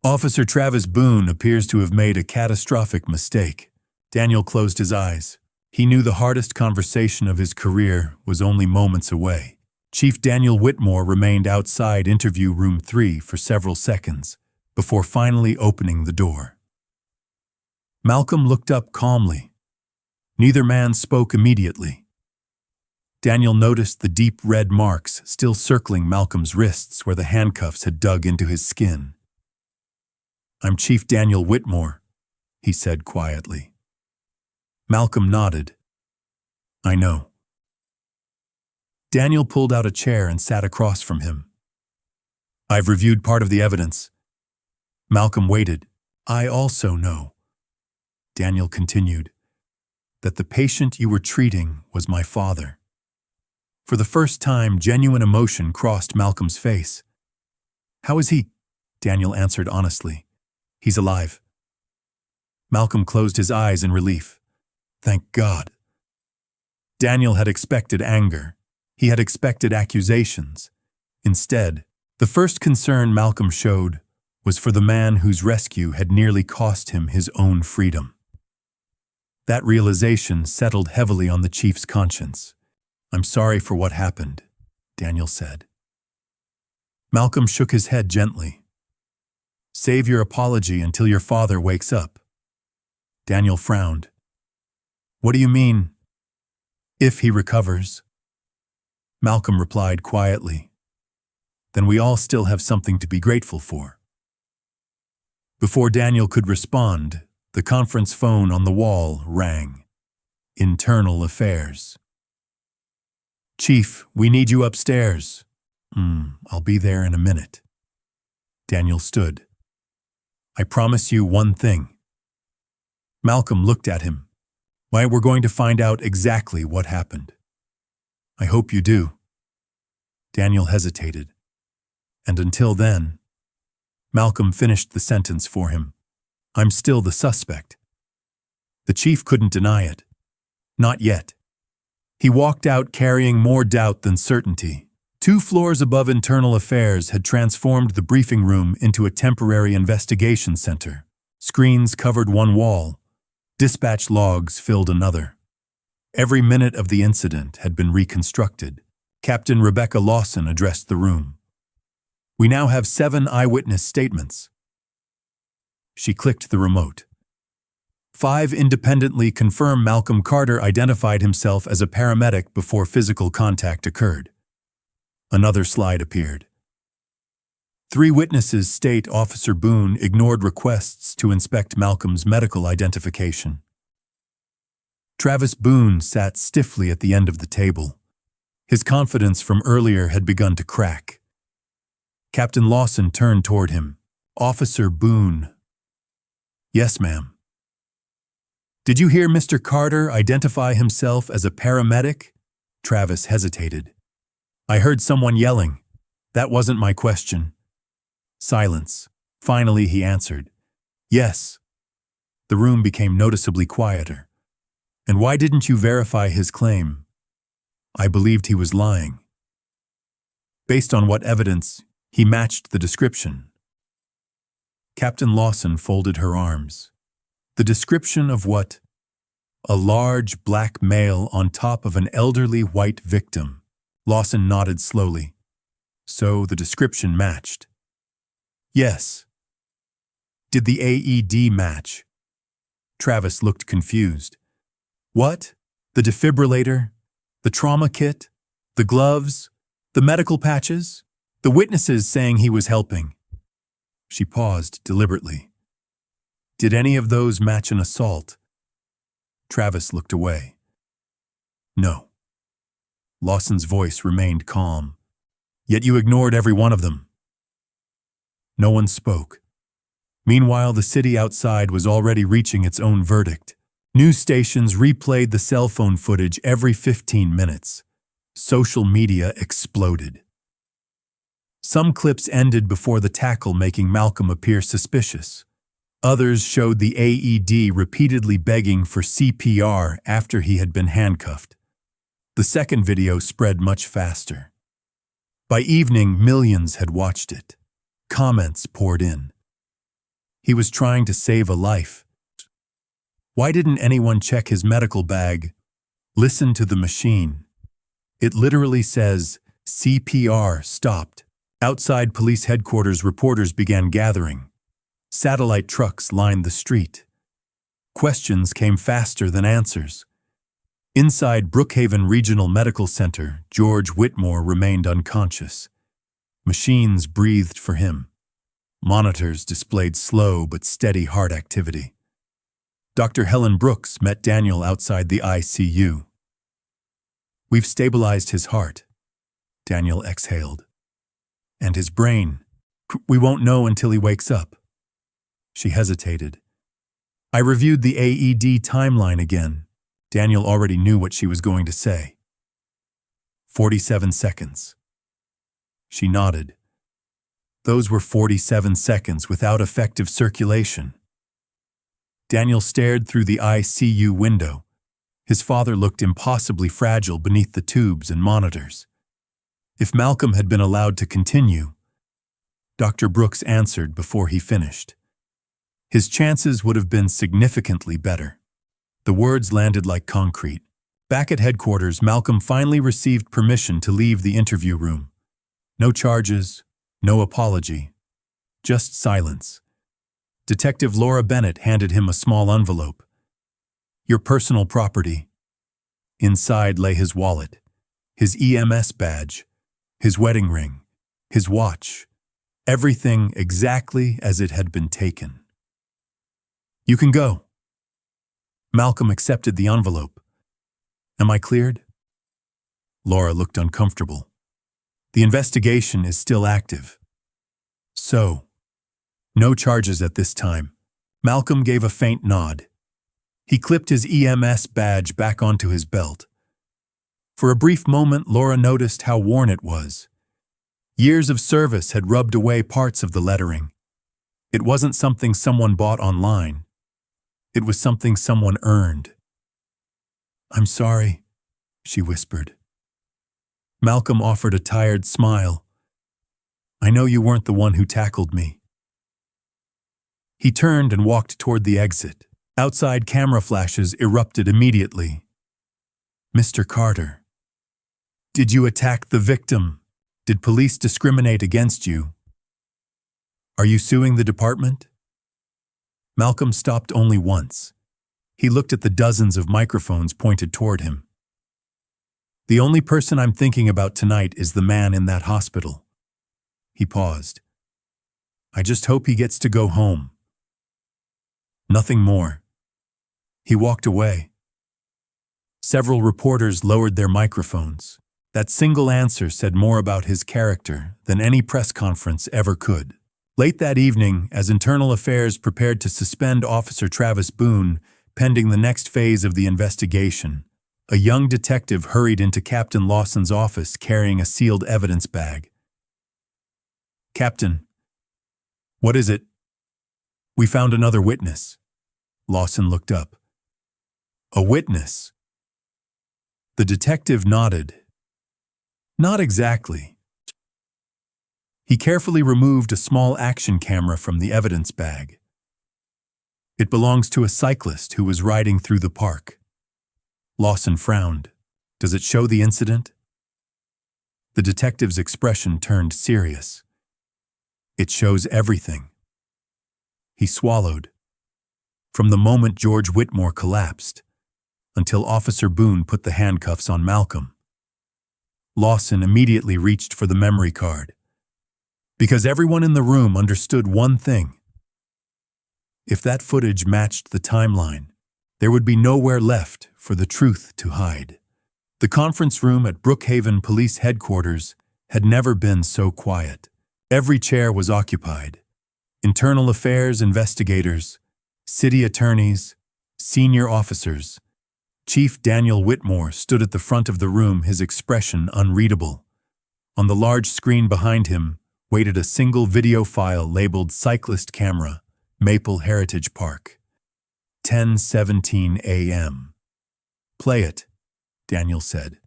Officer Travis Boone appears to have made a catastrophic mistake. Daniel closed his eyes. He knew the hardest conversation of his career was only moments away. Chief Daniel Whitmore remained outside interview room 3 for several seconds before finally opening the door. Malcolm looked up calmly. Neither man spoke immediately. Daniel noticed the deep red marks still circling Malcolm's wrists where the handcuffs had dug into his skin. I'm Chief Daniel Whitmore, he said quietly. Malcolm nodded. I know. Daniel pulled out a chair and sat across from him. I've reviewed part of the evidence. Malcolm waited. I also know, Daniel continued, that the patient you were treating was my father. For the first time, genuine emotion crossed Malcolm's face. How is he? Daniel answered honestly. He's alive. Malcolm closed his eyes in relief. Thank God. Daniel had expected anger. He had expected accusations. Instead, the first concern Malcolm showed was for the man whose rescue had nearly cost him his own freedom. That realization settled heavily on the chief's conscience. I'm sorry for what happened, Daniel said. Malcolm shook his head gently. Save your apology until your father wakes up. Daniel frowned. What do you mean, if he recovers? Malcolm replied quietly. Then we all still have something to be grateful for. Before Daniel could respond, the conference phone on the wall rang. Internal Affairs. Chief, we need you upstairs. I'll be there in a minute. Daniel stood. I promise you one thing. Malcolm looked at him. Why, we're going to find out exactly what happened. I hope you do. Daniel hesitated. And until then, Malcolm finished the sentence for him. I'm still the suspect. The chief couldn't deny it. Not yet. He walked out carrying more doubt than certainty. 2 floors above Internal Affairs had transformed the briefing room into a temporary investigation center. Screens covered one wall. Dispatch logs filled another. Every minute of the incident had been reconstructed. Captain Rebecca Lawson addressed the room. We now have 7 eyewitness statements. She clicked the remote. 5 independently confirm Malcolm Carter identified himself as a paramedic before physical contact occurred. Another slide appeared. 3 witnesses state Officer Boone ignored requests to inspect Malcolm's medical identification. Travis Boone sat stiffly at the end of the table. His confidence from earlier had begun to crack. Captain Lawson turned toward him. Officer Boone. Yes, ma'am. Did you hear Mr. Carter identify himself as a paramedic? Travis hesitated. I heard someone yelling. That wasn't my question. Silence. Finally, he answered. Yes. The room became noticeably quieter. And why didn't you verify his claim? I believed he was lying. Based on what evidence, he matched the description. Captain Lawson folded her arms. The description of what? A large black male on top of an elderly white victim. Lawson nodded slowly. So the description matched. Yes. Did the AED match? Travis looked confused. What? The defibrillator? The trauma kit? The gloves? The medical patches? The witnesses saying he was helping? She paused deliberately. Did any of those match an assault? Travis looked away. No. Lawson's voice remained calm. Yet you ignored every one of them. No one spoke. Meanwhile, the city outside was already reaching its own verdict. News stations replayed the cell phone footage every 15 minutes. Social media exploded. Some clips ended before the tackle, making Malcolm appear suspicious. Others showed the AED repeatedly begging for CPR after he had been handcuffed. The second video spread much faster. By evening, millions had watched it. Comments poured in. He was trying to save a life. Why didn't anyone check his medical bag? Listen to the machine. It literally says, CPR stopped. Outside police headquarters, reporters began gathering. Satellite trucks lined the street. Questions came faster than answers. Inside Brookhaven Regional Medical Center, George Whitmore remained unconscious. Machines breathed for him. Monitors displayed slow but steady heart activity. Dr. Helen Brooks met Daniel outside the ICU. We've stabilized his heart, Daniel exhaled. And his brain. We won't know until he wakes up. She hesitated. I reviewed the AED timeline again. Daniel already knew what she was going to say. 47 seconds. She nodded. Those were 47 seconds without effective circulation. Daniel stared through the ICU window. His father looked impossibly fragile beneath the tubes and monitors. If Malcolm had been allowed to continue, Dr. Brooks answered before he finished. His chances would have been significantly better. The words landed like concrete. Back at headquarters, Malcolm finally received permission to leave the interview room. No charges, no apology, just silence. Detective Laura Bennett handed him a small envelope. Your personal property. Inside lay his wallet, his EMS badge, his wedding ring, his watch, everything exactly as it had been taken. You can go. Malcolm accepted the envelope. Am I cleared? Laura looked uncomfortable. The investigation is still active. So, no charges at this time. Malcolm gave a faint nod. He clipped his EMS badge back onto his belt. For a brief moment, Laura noticed how worn it was. Years of service had rubbed away parts of the lettering. It wasn't something someone bought online. It was something someone earned. I'm sorry, she whispered. Malcolm offered a tired smile. I know you weren't the one who tackled me. He turned and walked toward the exit. Outside, camera flashes erupted immediately. Mr. Carter, did you attack the victim? Did police discriminate against you? Are you suing the department? Malcolm stopped only once. He looked at the dozens of microphones pointed toward him. The only person I'm thinking about tonight is the man in that hospital. He paused. I just hope he gets to go home. Nothing more. He walked away. Several reporters lowered their microphones. That single answer said more about his character than any press conference ever could. Late that evening, as Internal Affairs prepared to suspend Officer Travis Boone pending the next phase of the investigation, a young detective hurried into Captain Lawson's office carrying a sealed evidence bag. "Captain, what is it?" "We found another witness." Lawson looked up. "A witness?" The detective nodded. "Not exactly." He carefully removed a small action camera from the evidence bag. "It belongs to a cyclist who was riding through the park." Lawson frowned. "Does it show the incident?" The detective's expression turned serious. "It shows everything." He swallowed. From the moment George Whitmore collapsed, until Officer Boone put the handcuffs on Malcolm. Lawson immediately reached for the memory card. Because everyone in the room understood one thing. If that footage matched the timeline, there would be nowhere left for the truth to hide. The conference room at Brookhaven Police Headquarters had never been so quiet. Every chair was occupied. Internal Affairs investigators, city attorneys, senior officers. Chief Daniel Whitmore stood at the front of the room, his expression unreadable. On the large screen behind him waited a single video file labeled Cyclist Camera, Maple Heritage Park. 10:17 a.m. "Play it," Daniel said.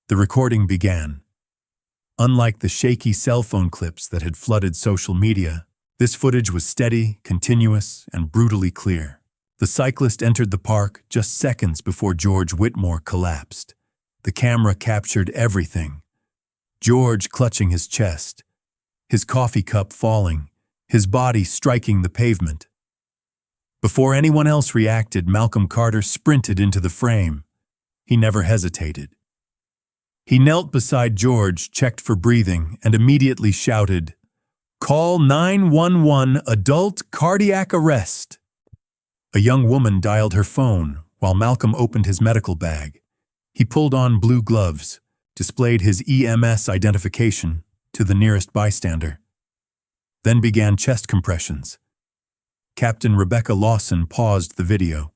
The recording began. Unlike the shaky cell phone clips that had flooded social media, this footage was steady, continuous, and brutally clear. The cyclist entered the park just seconds before George Whitmore collapsed. The camera captured everything. George clutching his chest, his coffee cup falling, his body striking the pavement. Before anyone else reacted, Malcolm Carter sprinted into the frame. He never hesitated. He knelt beside George, checked for breathing, and immediately shouted, "Call 911, adult cardiac arrest." A young woman dialed her phone while Malcolm opened his medical bag. He pulled on blue gloves, displayed his EMS identification to the nearest bystander, then began chest compressions. Captain Rebecca Lawson paused the video.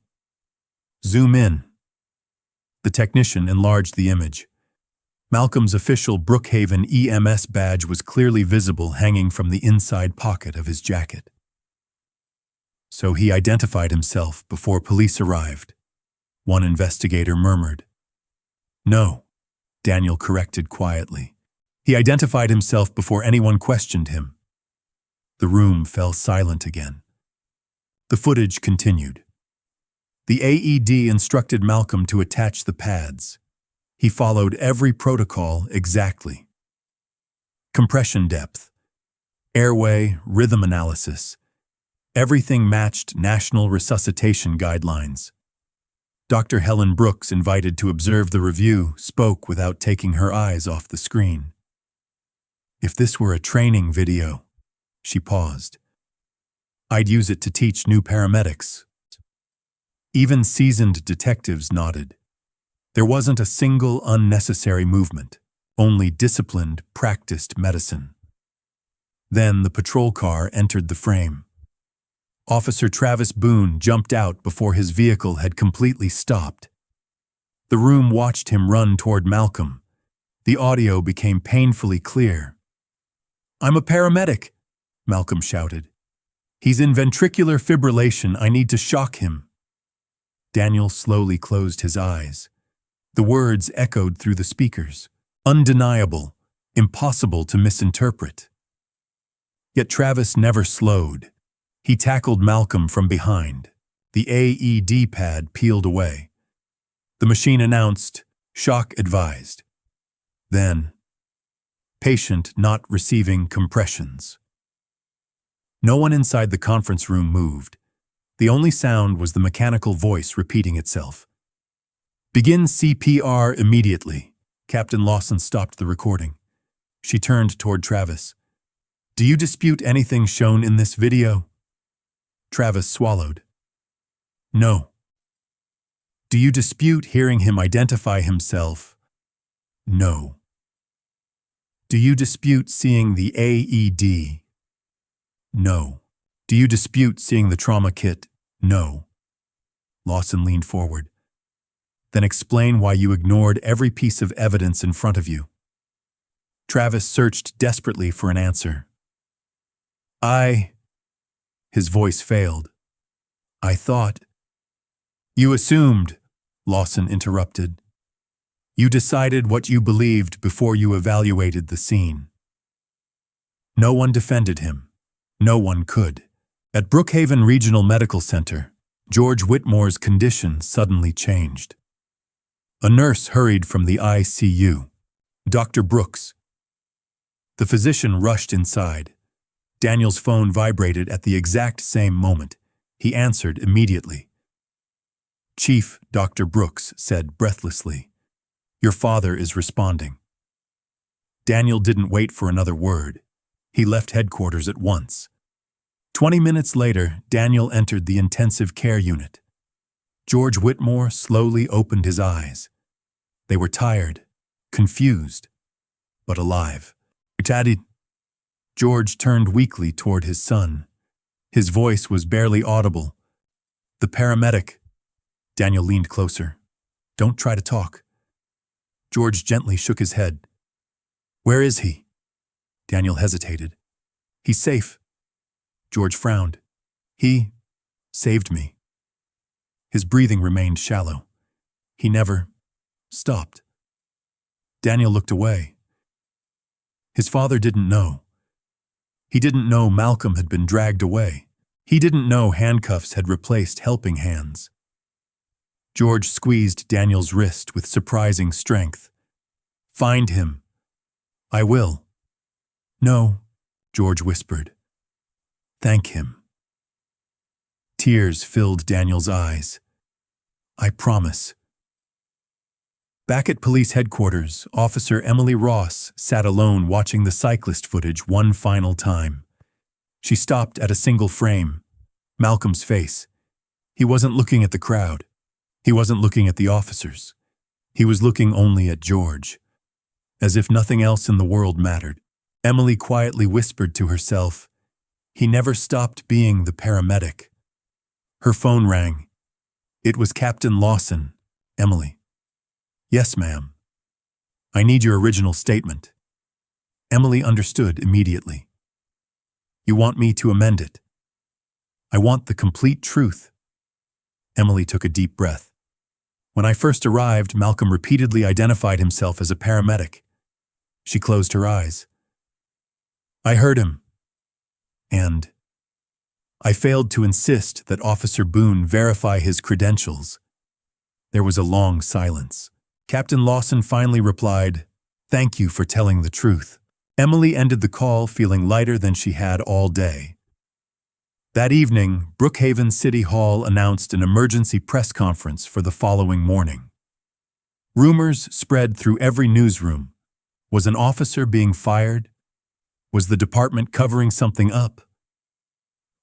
"Zoom in." The technician enlarged the image. Malcolm's official Brookhaven EMS badge was clearly visible hanging from the inside pocket of his jacket. "So he identified himself before police arrived," one investigator murmured. "No," Daniel corrected quietly. "He identified himself before anyone questioned him." The room fell silent again. The footage continued. The AED instructed Malcolm to attach the pads. He followed every protocol exactly. Compression depth, airway, rhythm analysis. Everything matched national resuscitation guidelines. Dr. Helen Brooks, invited to observe the review, spoke without taking her eyes off the screen. "If this were a training video," she paused, "I'd use it to teach new paramedics." Even seasoned detectives nodded. There wasn't a single unnecessary movement, only disciplined, practiced medicine. Then the patrol car entered the frame. Officer Travis Boone jumped out before his vehicle had completely stopped. The room watched him run toward Malcolm. The audio became painfully clear. "I'm a paramedic," Malcolm shouted. "He's in ventricular fibrillation. I need to shock him." Daniel slowly closed his eyes. The words echoed through the speakers, undeniable, impossible to misinterpret. Yet Travis never slowed. He tackled Malcolm from behind. The AED pad peeled away. The machine announced, "Shock advised." Then, "Patient not receiving compressions." No one inside the conference room moved. The only sound was the mechanical voice repeating itself. "Begin CPR immediately." Captain Lawson stopped the recording. She turned toward Travis. "Do you dispute anything shown in this video?" Travis swallowed. "No." "Do you dispute hearing him identify himself?" No. Do you dispute seeing the AED? No. Do you dispute seeing the trauma kit? No. Lawson leaned forward. Then explain why you ignored every piece of evidence in front of you. Travis searched desperately for an answer. His voice failed. I thought. You assumed, Lawson interrupted. You decided what you believed before you evaluated the scene. No one defended him. No one could. At Brookhaven Regional Medical Center, George Whitmore's condition suddenly changed. A nurse hurried from the ICU. Dr. Brooks. The physician rushed inside. Daniel's phone vibrated at the exact same moment. He answered immediately. Chief, Dr. Brooks said breathlessly. Your father is responding. Daniel didn't wait for another word. He left headquarters at once. 20 minutes later, Daniel entered the intensive care unit. George Whitmore slowly opened his eyes. They were tired, confused, but alive. Daddy. George turned weakly toward his son. His voice was barely audible. The paramedic. Daniel leaned closer. Don't try to talk. George gently shook his head. Where is he? Daniel hesitated. He's safe. George frowned. He saved me. His breathing remained shallow. He never stopped. Daniel looked away. His father didn't know. He didn't know Malcolm had been dragged away. He didn't know handcuffs had replaced helping hands. George squeezed Daniel's wrist with surprising strength. Find him. I will. No, George whispered. Thank him. Tears filled Daniel's eyes. I promise. Back at police headquarters, Officer Emily Ross sat alone watching the cyclist footage one final time. She stopped at a single frame, Malcolm's face. He wasn't looking at the crowd. He wasn't looking at the officers. He was looking only at George. As if nothing else in the world mattered, Emily quietly whispered to herself, he never stopped being the paramedic. Her phone rang. It was Captain Lawson. Emily. Yes, ma'am. I need your original statement. Emily understood immediately. You want me to amend it? I want the complete truth. Emily took a deep breath. When I first arrived, Malcolm repeatedly identified himself as a paramedic. She closed her eyes. I heard him. And I failed to insist that Officer Boone verify his credentials. There was a long silence. Captain Lawson finally replied, Thank you for telling the truth. Emily ended the call feeling lighter than she had all day. That evening, Brookhaven City Hall announced an emergency press conference for the following morning. Rumors spread through every newsroom. Was an officer being fired? Was the department covering something up?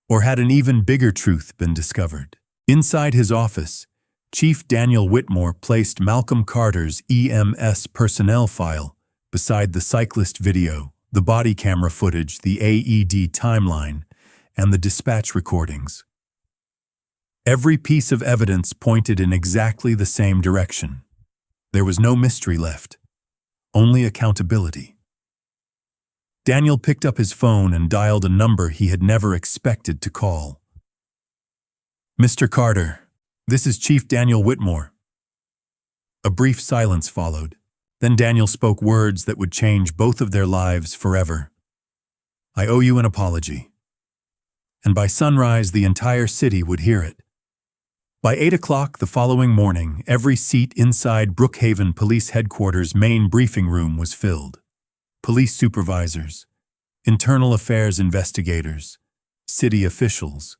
Or had an even bigger truth been discovered? Inside his office, Chief Daniel Whitmore placed Malcolm Carter's EMS personnel file beside the cyclist video, the body camera footage, the AED timeline, and the dispatch recordings. Every piece of evidence pointed in exactly the same direction. There was no mystery left, only accountability. Daniel picked up his phone and dialed a number he had never expected to call. Mr. Carter, this is Chief Daniel Whitmore. A brief silence followed. Then Daniel spoke words that would change both of their lives forever. I owe you an apology. And by sunrise, the entire city would hear it. By 8 o'clock the following morning, every seat inside Brookhaven Police Headquarters' main briefing room was filled. Police supervisors, internal affairs investigators, city officials,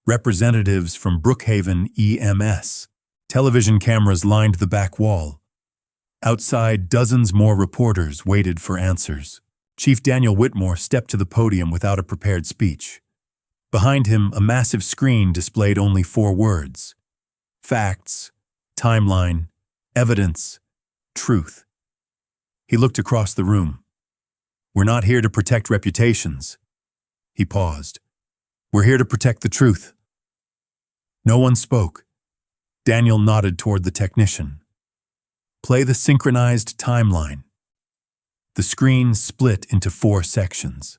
representatives from Brookhaven EMS. Television cameras lined the back wall. Outside, dozens more reporters waited for answers. Chief Daniel Whitmore stepped to the podium without a prepared speech. Behind him, a massive screen displayed only 4 words: facts, timeline, evidence, truth. He looked across the room. We're not here to protect reputations. He paused. We're here to protect the truth. No one spoke. Daniel nodded toward the technician. Play the synchronized timeline. The screen split into 4 sections.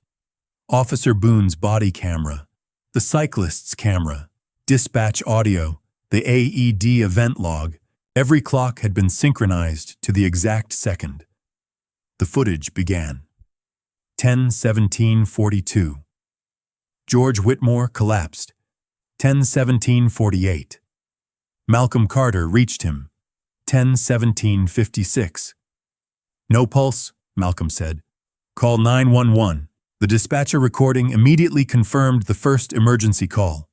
Officer Boone's body camera, the cyclist's camera, dispatch audio, the AED event log. Every clock had been synchronized to the exact second. The footage began. 10:17:42. George Whitmore collapsed. 10:17:48. Malcolm Carter reached him. 10:17:56. No pulse, Malcolm said. Call 911. The dispatcher recording immediately confirmed the first emergency call.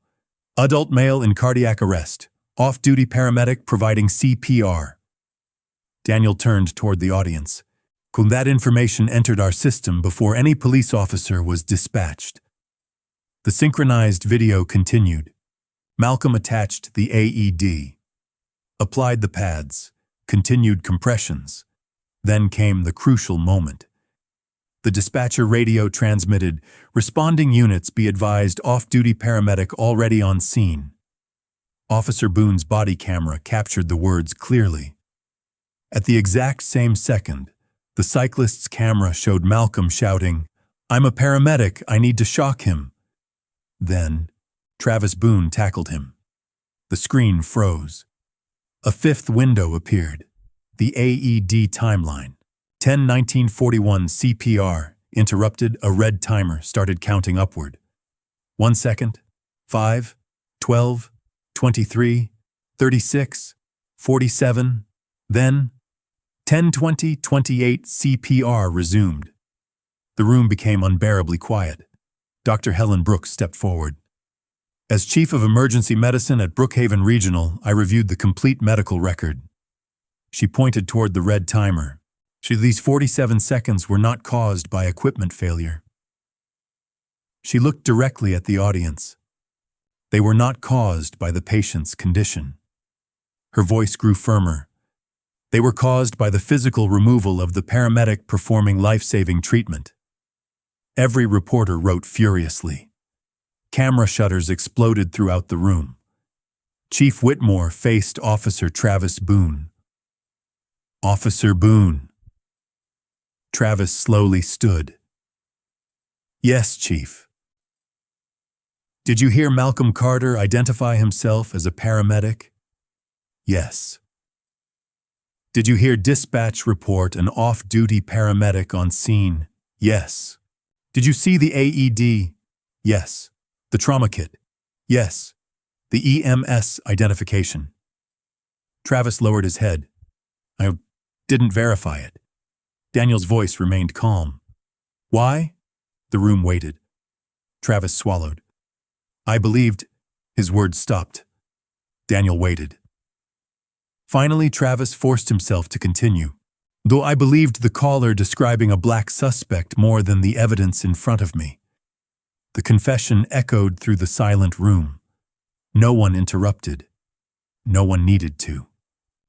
Adult male in cardiac arrest. Off-duty paramedic providing CPR. Daniel turned toward the audience. That information entered our system before any police officer was dispatched. The synchronized video continued. Malcolm attached the AED, applied the pads, continued compressions. Then came the crucial moment. The dispatcher radio transmitted, "Responding units be advised, off-duty paramedic already on scene." Officer Boone's body camera captured the words clearly. At the exact same second, the cyclist's camera showed Malcolm shouting, "I'm a paramedic, I need to shock him." Then, Travis Boone tackled him. The screen froze. A 5th window appeared. The AED timeline. 10:19:41 CPR interrupted. A red timer started counting upward. 1 second, 5, 12, 23, 36, 47, then 10:20:28 CPR resumed. The room became unbearably quiet. Dr. Helen Brooks stepped forward. As Chief of Emergency Medicine at Brookhaven Regional, I reviewed the complete medical record. She pointed toward the red timer. These 47 seconds were not caused by equipment failure. She looked directly at the audience. They were not caused by the patient's condition. Her voice grew firmer. They were caused by the physical removal of the paramedic performing life-saving treatment. Every reporter wrote furiously. Camera shutters exploded throughout the room. Chief Whitmore faced Officer Travis Boone. Officer Boone. Travis slowly stood. Yes, Chief. Did you hear Malcolm Carter identify himself as a paramedic? Yes. Did you hear dispatch report an off-duty paramedic on scene? Yes. Did you see the AED? Yes. The trauma kit? Yes. The EMS identification? Travis lowered his head. I didn't verify it. Daniel's voice remained calm. Why? The room waited. Travis swallowed. I believed. His words stopped. Daniel waited. Finally, Travis forced himself to continue. Though I believed the caller describing a black suspect more than the evidence in front of me. The confession echoed through the silent room. No one interrupted. No one needed to.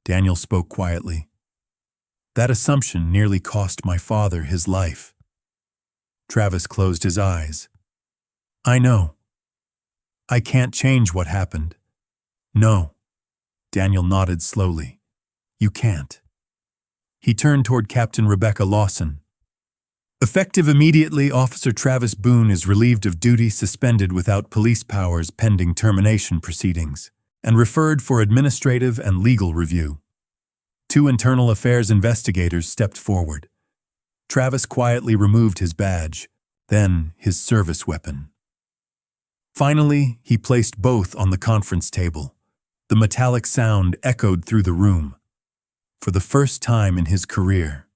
Daniel spoke quietly. That assumption nearly cost my father his life. Travis closed his eyes. I know. I can't change what happened. No. Daniel nodded slowly. You can't. He turned toward Captain Rebecca Lawson. Effective immediately, Officer Travis Boone is relieved of duty, suspended without police powers pending termination proceedings, and referred for administrative and legal review. 2 internal affairs investigators stepped forward. Travis quietly removed his badge, then his service weapon. Finally, he placed both on the conference table. The metallic sound echoed through the room. For the first time in his career,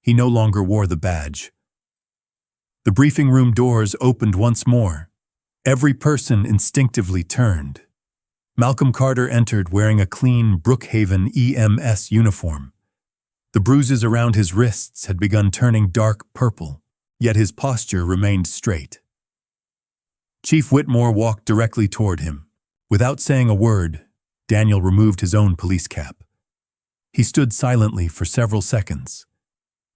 he no longer wore the badge. The briefing room doors opened once more. Every person instinctively turned. Malcolm Carter entered wearing a clean Brookhaven EMS uniform. The bruises around his wrists had begun turning dark purple, yet his posture remained straight. Chief Whitmore walked directly toward him. Without saying a word, Daniel removed his own police cap. He stood silently for several seconds.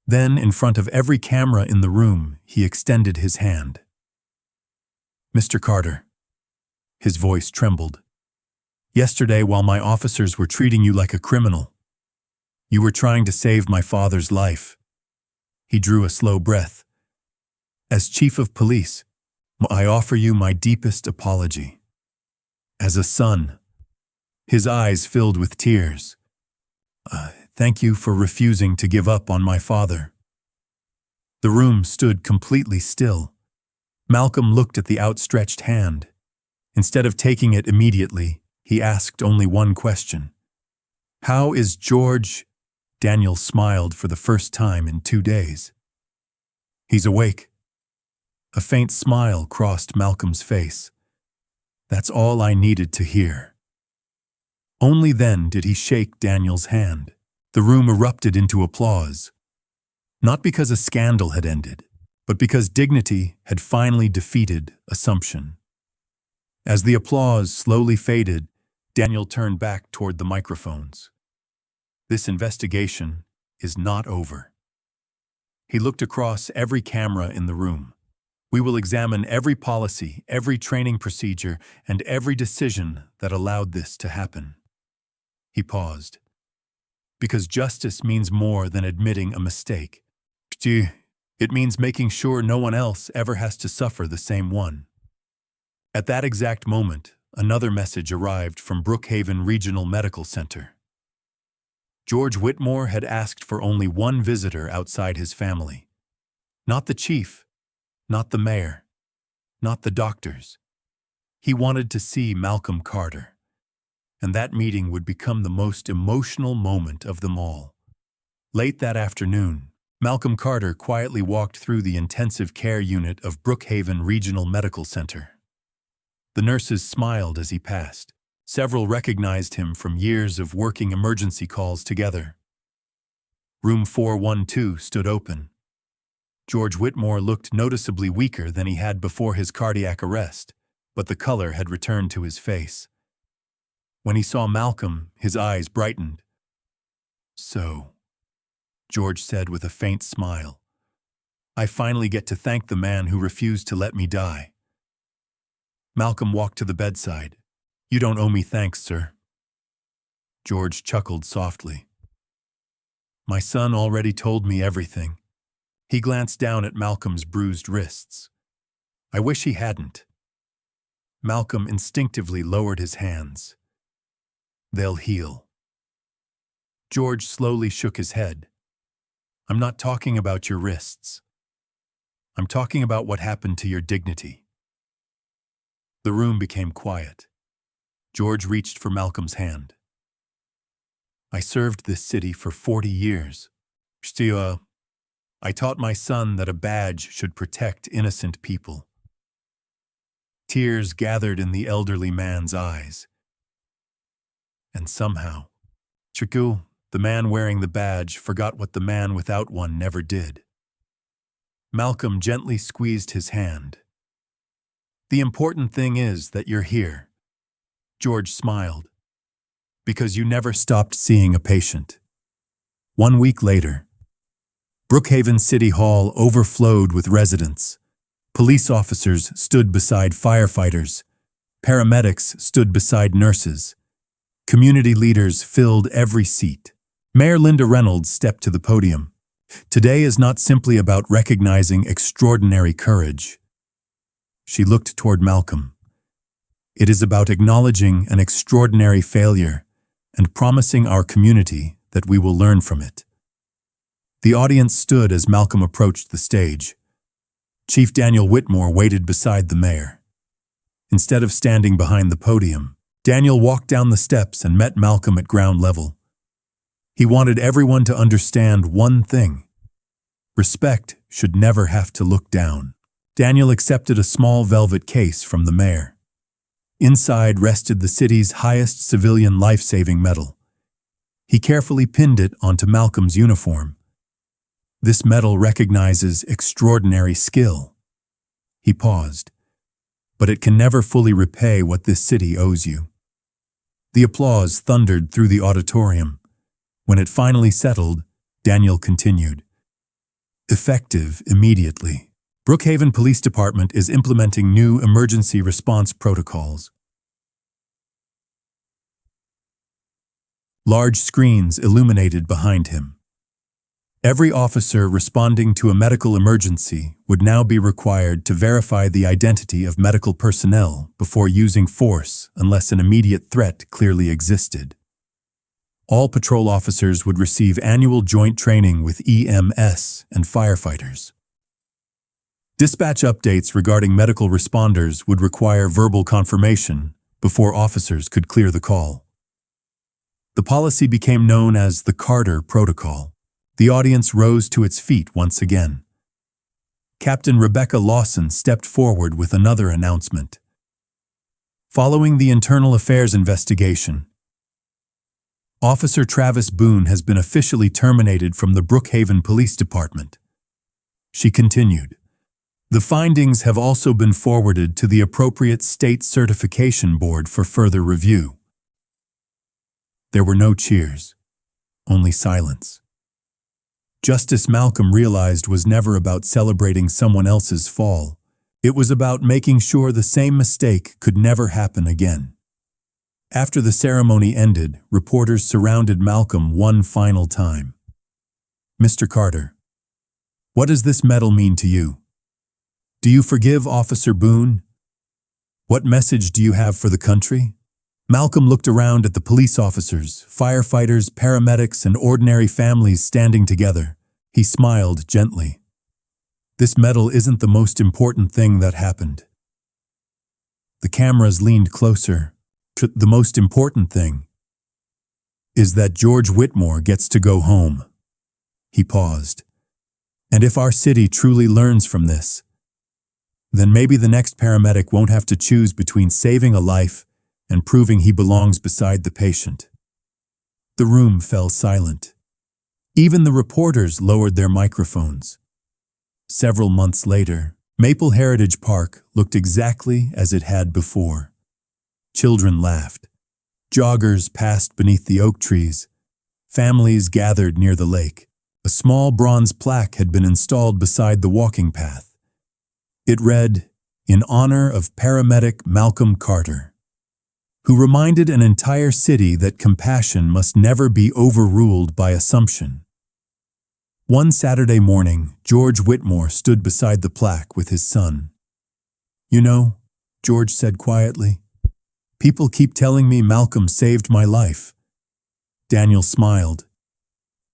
Then, in front of every camera in the room, he extended his hand. "Mr. Carter." His voice trembled. "Yesterday, while my officers were treating you like a criminal, you were trying to save my father's life." He drew a slow breath. "As chief of police, I offer you my deepest apology. As a son," his eyes filled with tears, "thank you for refusing to give up on my father." The room stood completely still. Malcolm looked at the outstretched hand. Instead of taking it immediately, he asked only one question. "How is George?" Daniel smiled for the first time in 2 days. "He's awake." A faint smile crossed Malcolm's face. "That's all I needed to hear." Only then did he shake Daniel's hand. The room erupted into applause. Not because a scandal had ended, but because dignity had finally defeated assumption. As the applause slowly faded, Daniel turned back toward the microphones. "This investigation is not over." He looked across every camera in the room. "We will examine every policy, every training procedure, and every decision that allowed this to happen." He paused. "Because justice means more than admitting a mistake. It means making sure no one else ever has to suffer the same one." At that exact moment, another message arrived from Brookhaven Regional Medical Center. George Whitmore had asked for only one visitor outside his family. Not the chief, not the mayor, not the doctors. He wanted to see Malcolm Carter. And that meeting would become the most emotional moment of them all. Late that afternoon, Malcolm Carter quietly walked through the intensive care unit of Brookhaven Regional Medical Center. The nurses smiled as he passed. Several recognized him from years of working emergency calls together. Room 412 stood open. George Whitmore looked noticeably weaker than he had before his cardiac arrest, but the color had returned to his face. When he saw Malcolm, his eyes brightened. "So," George said with a faint smile, "I finally get to thank the man who refused to let me die." Malcolm walked to the bedside. "You don't owe me thanks, sir." George chuckled softly. "My son already told me everything." He glanced down at Malcolm's bruised wrists. "I wish he hadn't." Malcolm instinctively lowered his hands. "They'll heal." George slowly shook his head. "I'm not talking about your wrists. I'm talking about what happened to your dignity." The room became quiet. George reached for Malcolm's hand. "I served this city for 40 years. I taught my son that a badge should protect innocent people." Tears gathered in the elderly man's eyes. And somehow, Chiku, the man wearing the badge, forgot what the man without one never did. Malcolm gently squeezed his hand. "The important thing is that you're here." George smiled. "Because you never stopped seeing a patient." 1 week later, Brookhaven City Hall overflowed with residents. Police officers stood beside firefighters. Paramedics stood beside nurses. Community leaders filled every seat. Mayor Linda Reynolds stepped to the podium. Today is not simply about recognizing extraordinary courage. She looked toward Malcolm. It is about acknowledging an extraordinary failure and promising our community that we will learn from it. The audience stood as Malcolm approached the stage. Chief Daniel Whitmore waited beside the mayor. Instead of standing behind the podium, Daniel walked down the steps and met Malcolm at ground level. He wanted everyone to understand one thing. Respect should never have to look down. Daniel accepted a small velvet case from the mayor. Inside rested the city's highest civilian life-saving medal. He carefully pinned it onto Malcolm's uniform. This medal recognizes extraordinary skill. He paused. But it can never fully repay what this city owes you. The applause thundered through the auditorium. When it finally settled, Daniel continued. Effective immediately. Brookhaven Police Department is implementing new emergency response protocols. Large screens illuminated behind him. Every officer responding to a medical emergency would now be required to verify the identity of medical personnel before using force unless an immediate threat clearly existed. All patrol officers would receive annual joint training with EMS and firefighters. Dispatch updates regarding medical responders would require verbal confirmation before officers could clear the call. The policy became known as the Carter Protocol. The audience rose to its feet once again. Captain Rebecca Lawson stepped forward with another announcement. Following the internal affairs investigation, Officer Travis Boone has been officially terminated from the Brookhaven Police Department. She continued, "The findings have also been forwarded to the appropriate state certification board for further review." There were no cheers, only silence. Justice Malcolm realized was never about celebrating someone else's fall. It was about making sure the same mistake could never happen again. After the ceremony ended, reporters surrounded Malcolm one final time. "Mr. Carter, what does this medal mean to you? Do you forgive Officer Boone? What message do you have for the country?" Malcolm looked around at the police officers, firefighters, paramedics, and ordinary families standing together. He smiled gently. "This medal isn't the most important thing that happened." The cameras leaned closer. "The most important thing is that George Whitmore gets to go home." He paused. "And if our city truly learns from this, then maybe the next paramedic won't have to choose between saving a life and proving he belongs beside the patient." The room fell silent. Even the reporters lowered their microphones. Several months later, Maple Heritage Park looked exactly as it had before. Children laughed. Joggers passed beneath the oak trees. Families gathered near the lake. A small bronze plaque had been installed beside the walking path. It read, "In honor of Paramedic Malcolm Carter, who reminded an entire city that compassion must never be overruled by assumption." One Saturday morning, George Whitmore stood beside the plaque with his son. "You know," George said quietly, "people keep telling me Malcolm saved my life." Daniel smiled.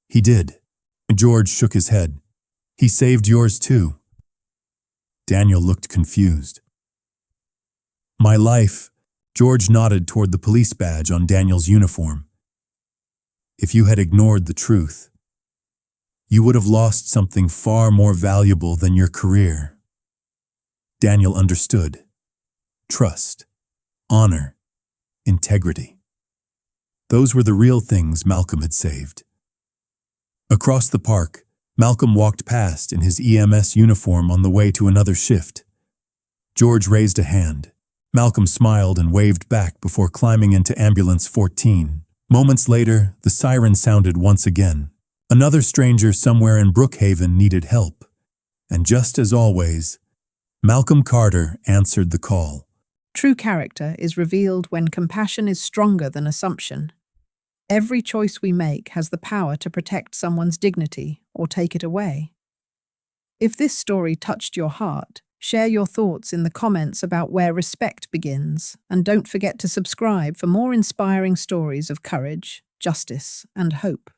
"He did." George shook his head. "He saved yours too." Daniel looked confused. "My life," George nodded toward the police badge on Daniel's uniform. "If you had ignored the truth, you would have lost something far more valuable than your career." Daniel understood. Trust, honor, integrity. Those were the real things Malcolm had saved. Across the park, Malcolm walked past in his EMS uniform on the way to another shift. George raised a hand. Malcolm smiled and waved back before climbing into Ambulance 14. Moments later, the siren sounded once again. Another stranger somewhere in Brookhaven needed help. And just as always, Malcolm Carter answered the call. True character is revealed when compassion is stronger than assumption. Every choice we make has the power to protect someone's dignity or take it away. If this story touched your heart, share your thoughts in the comments about where respect begins, and don't forget to subscribe for more inspiring stories of courage, justice, and hope.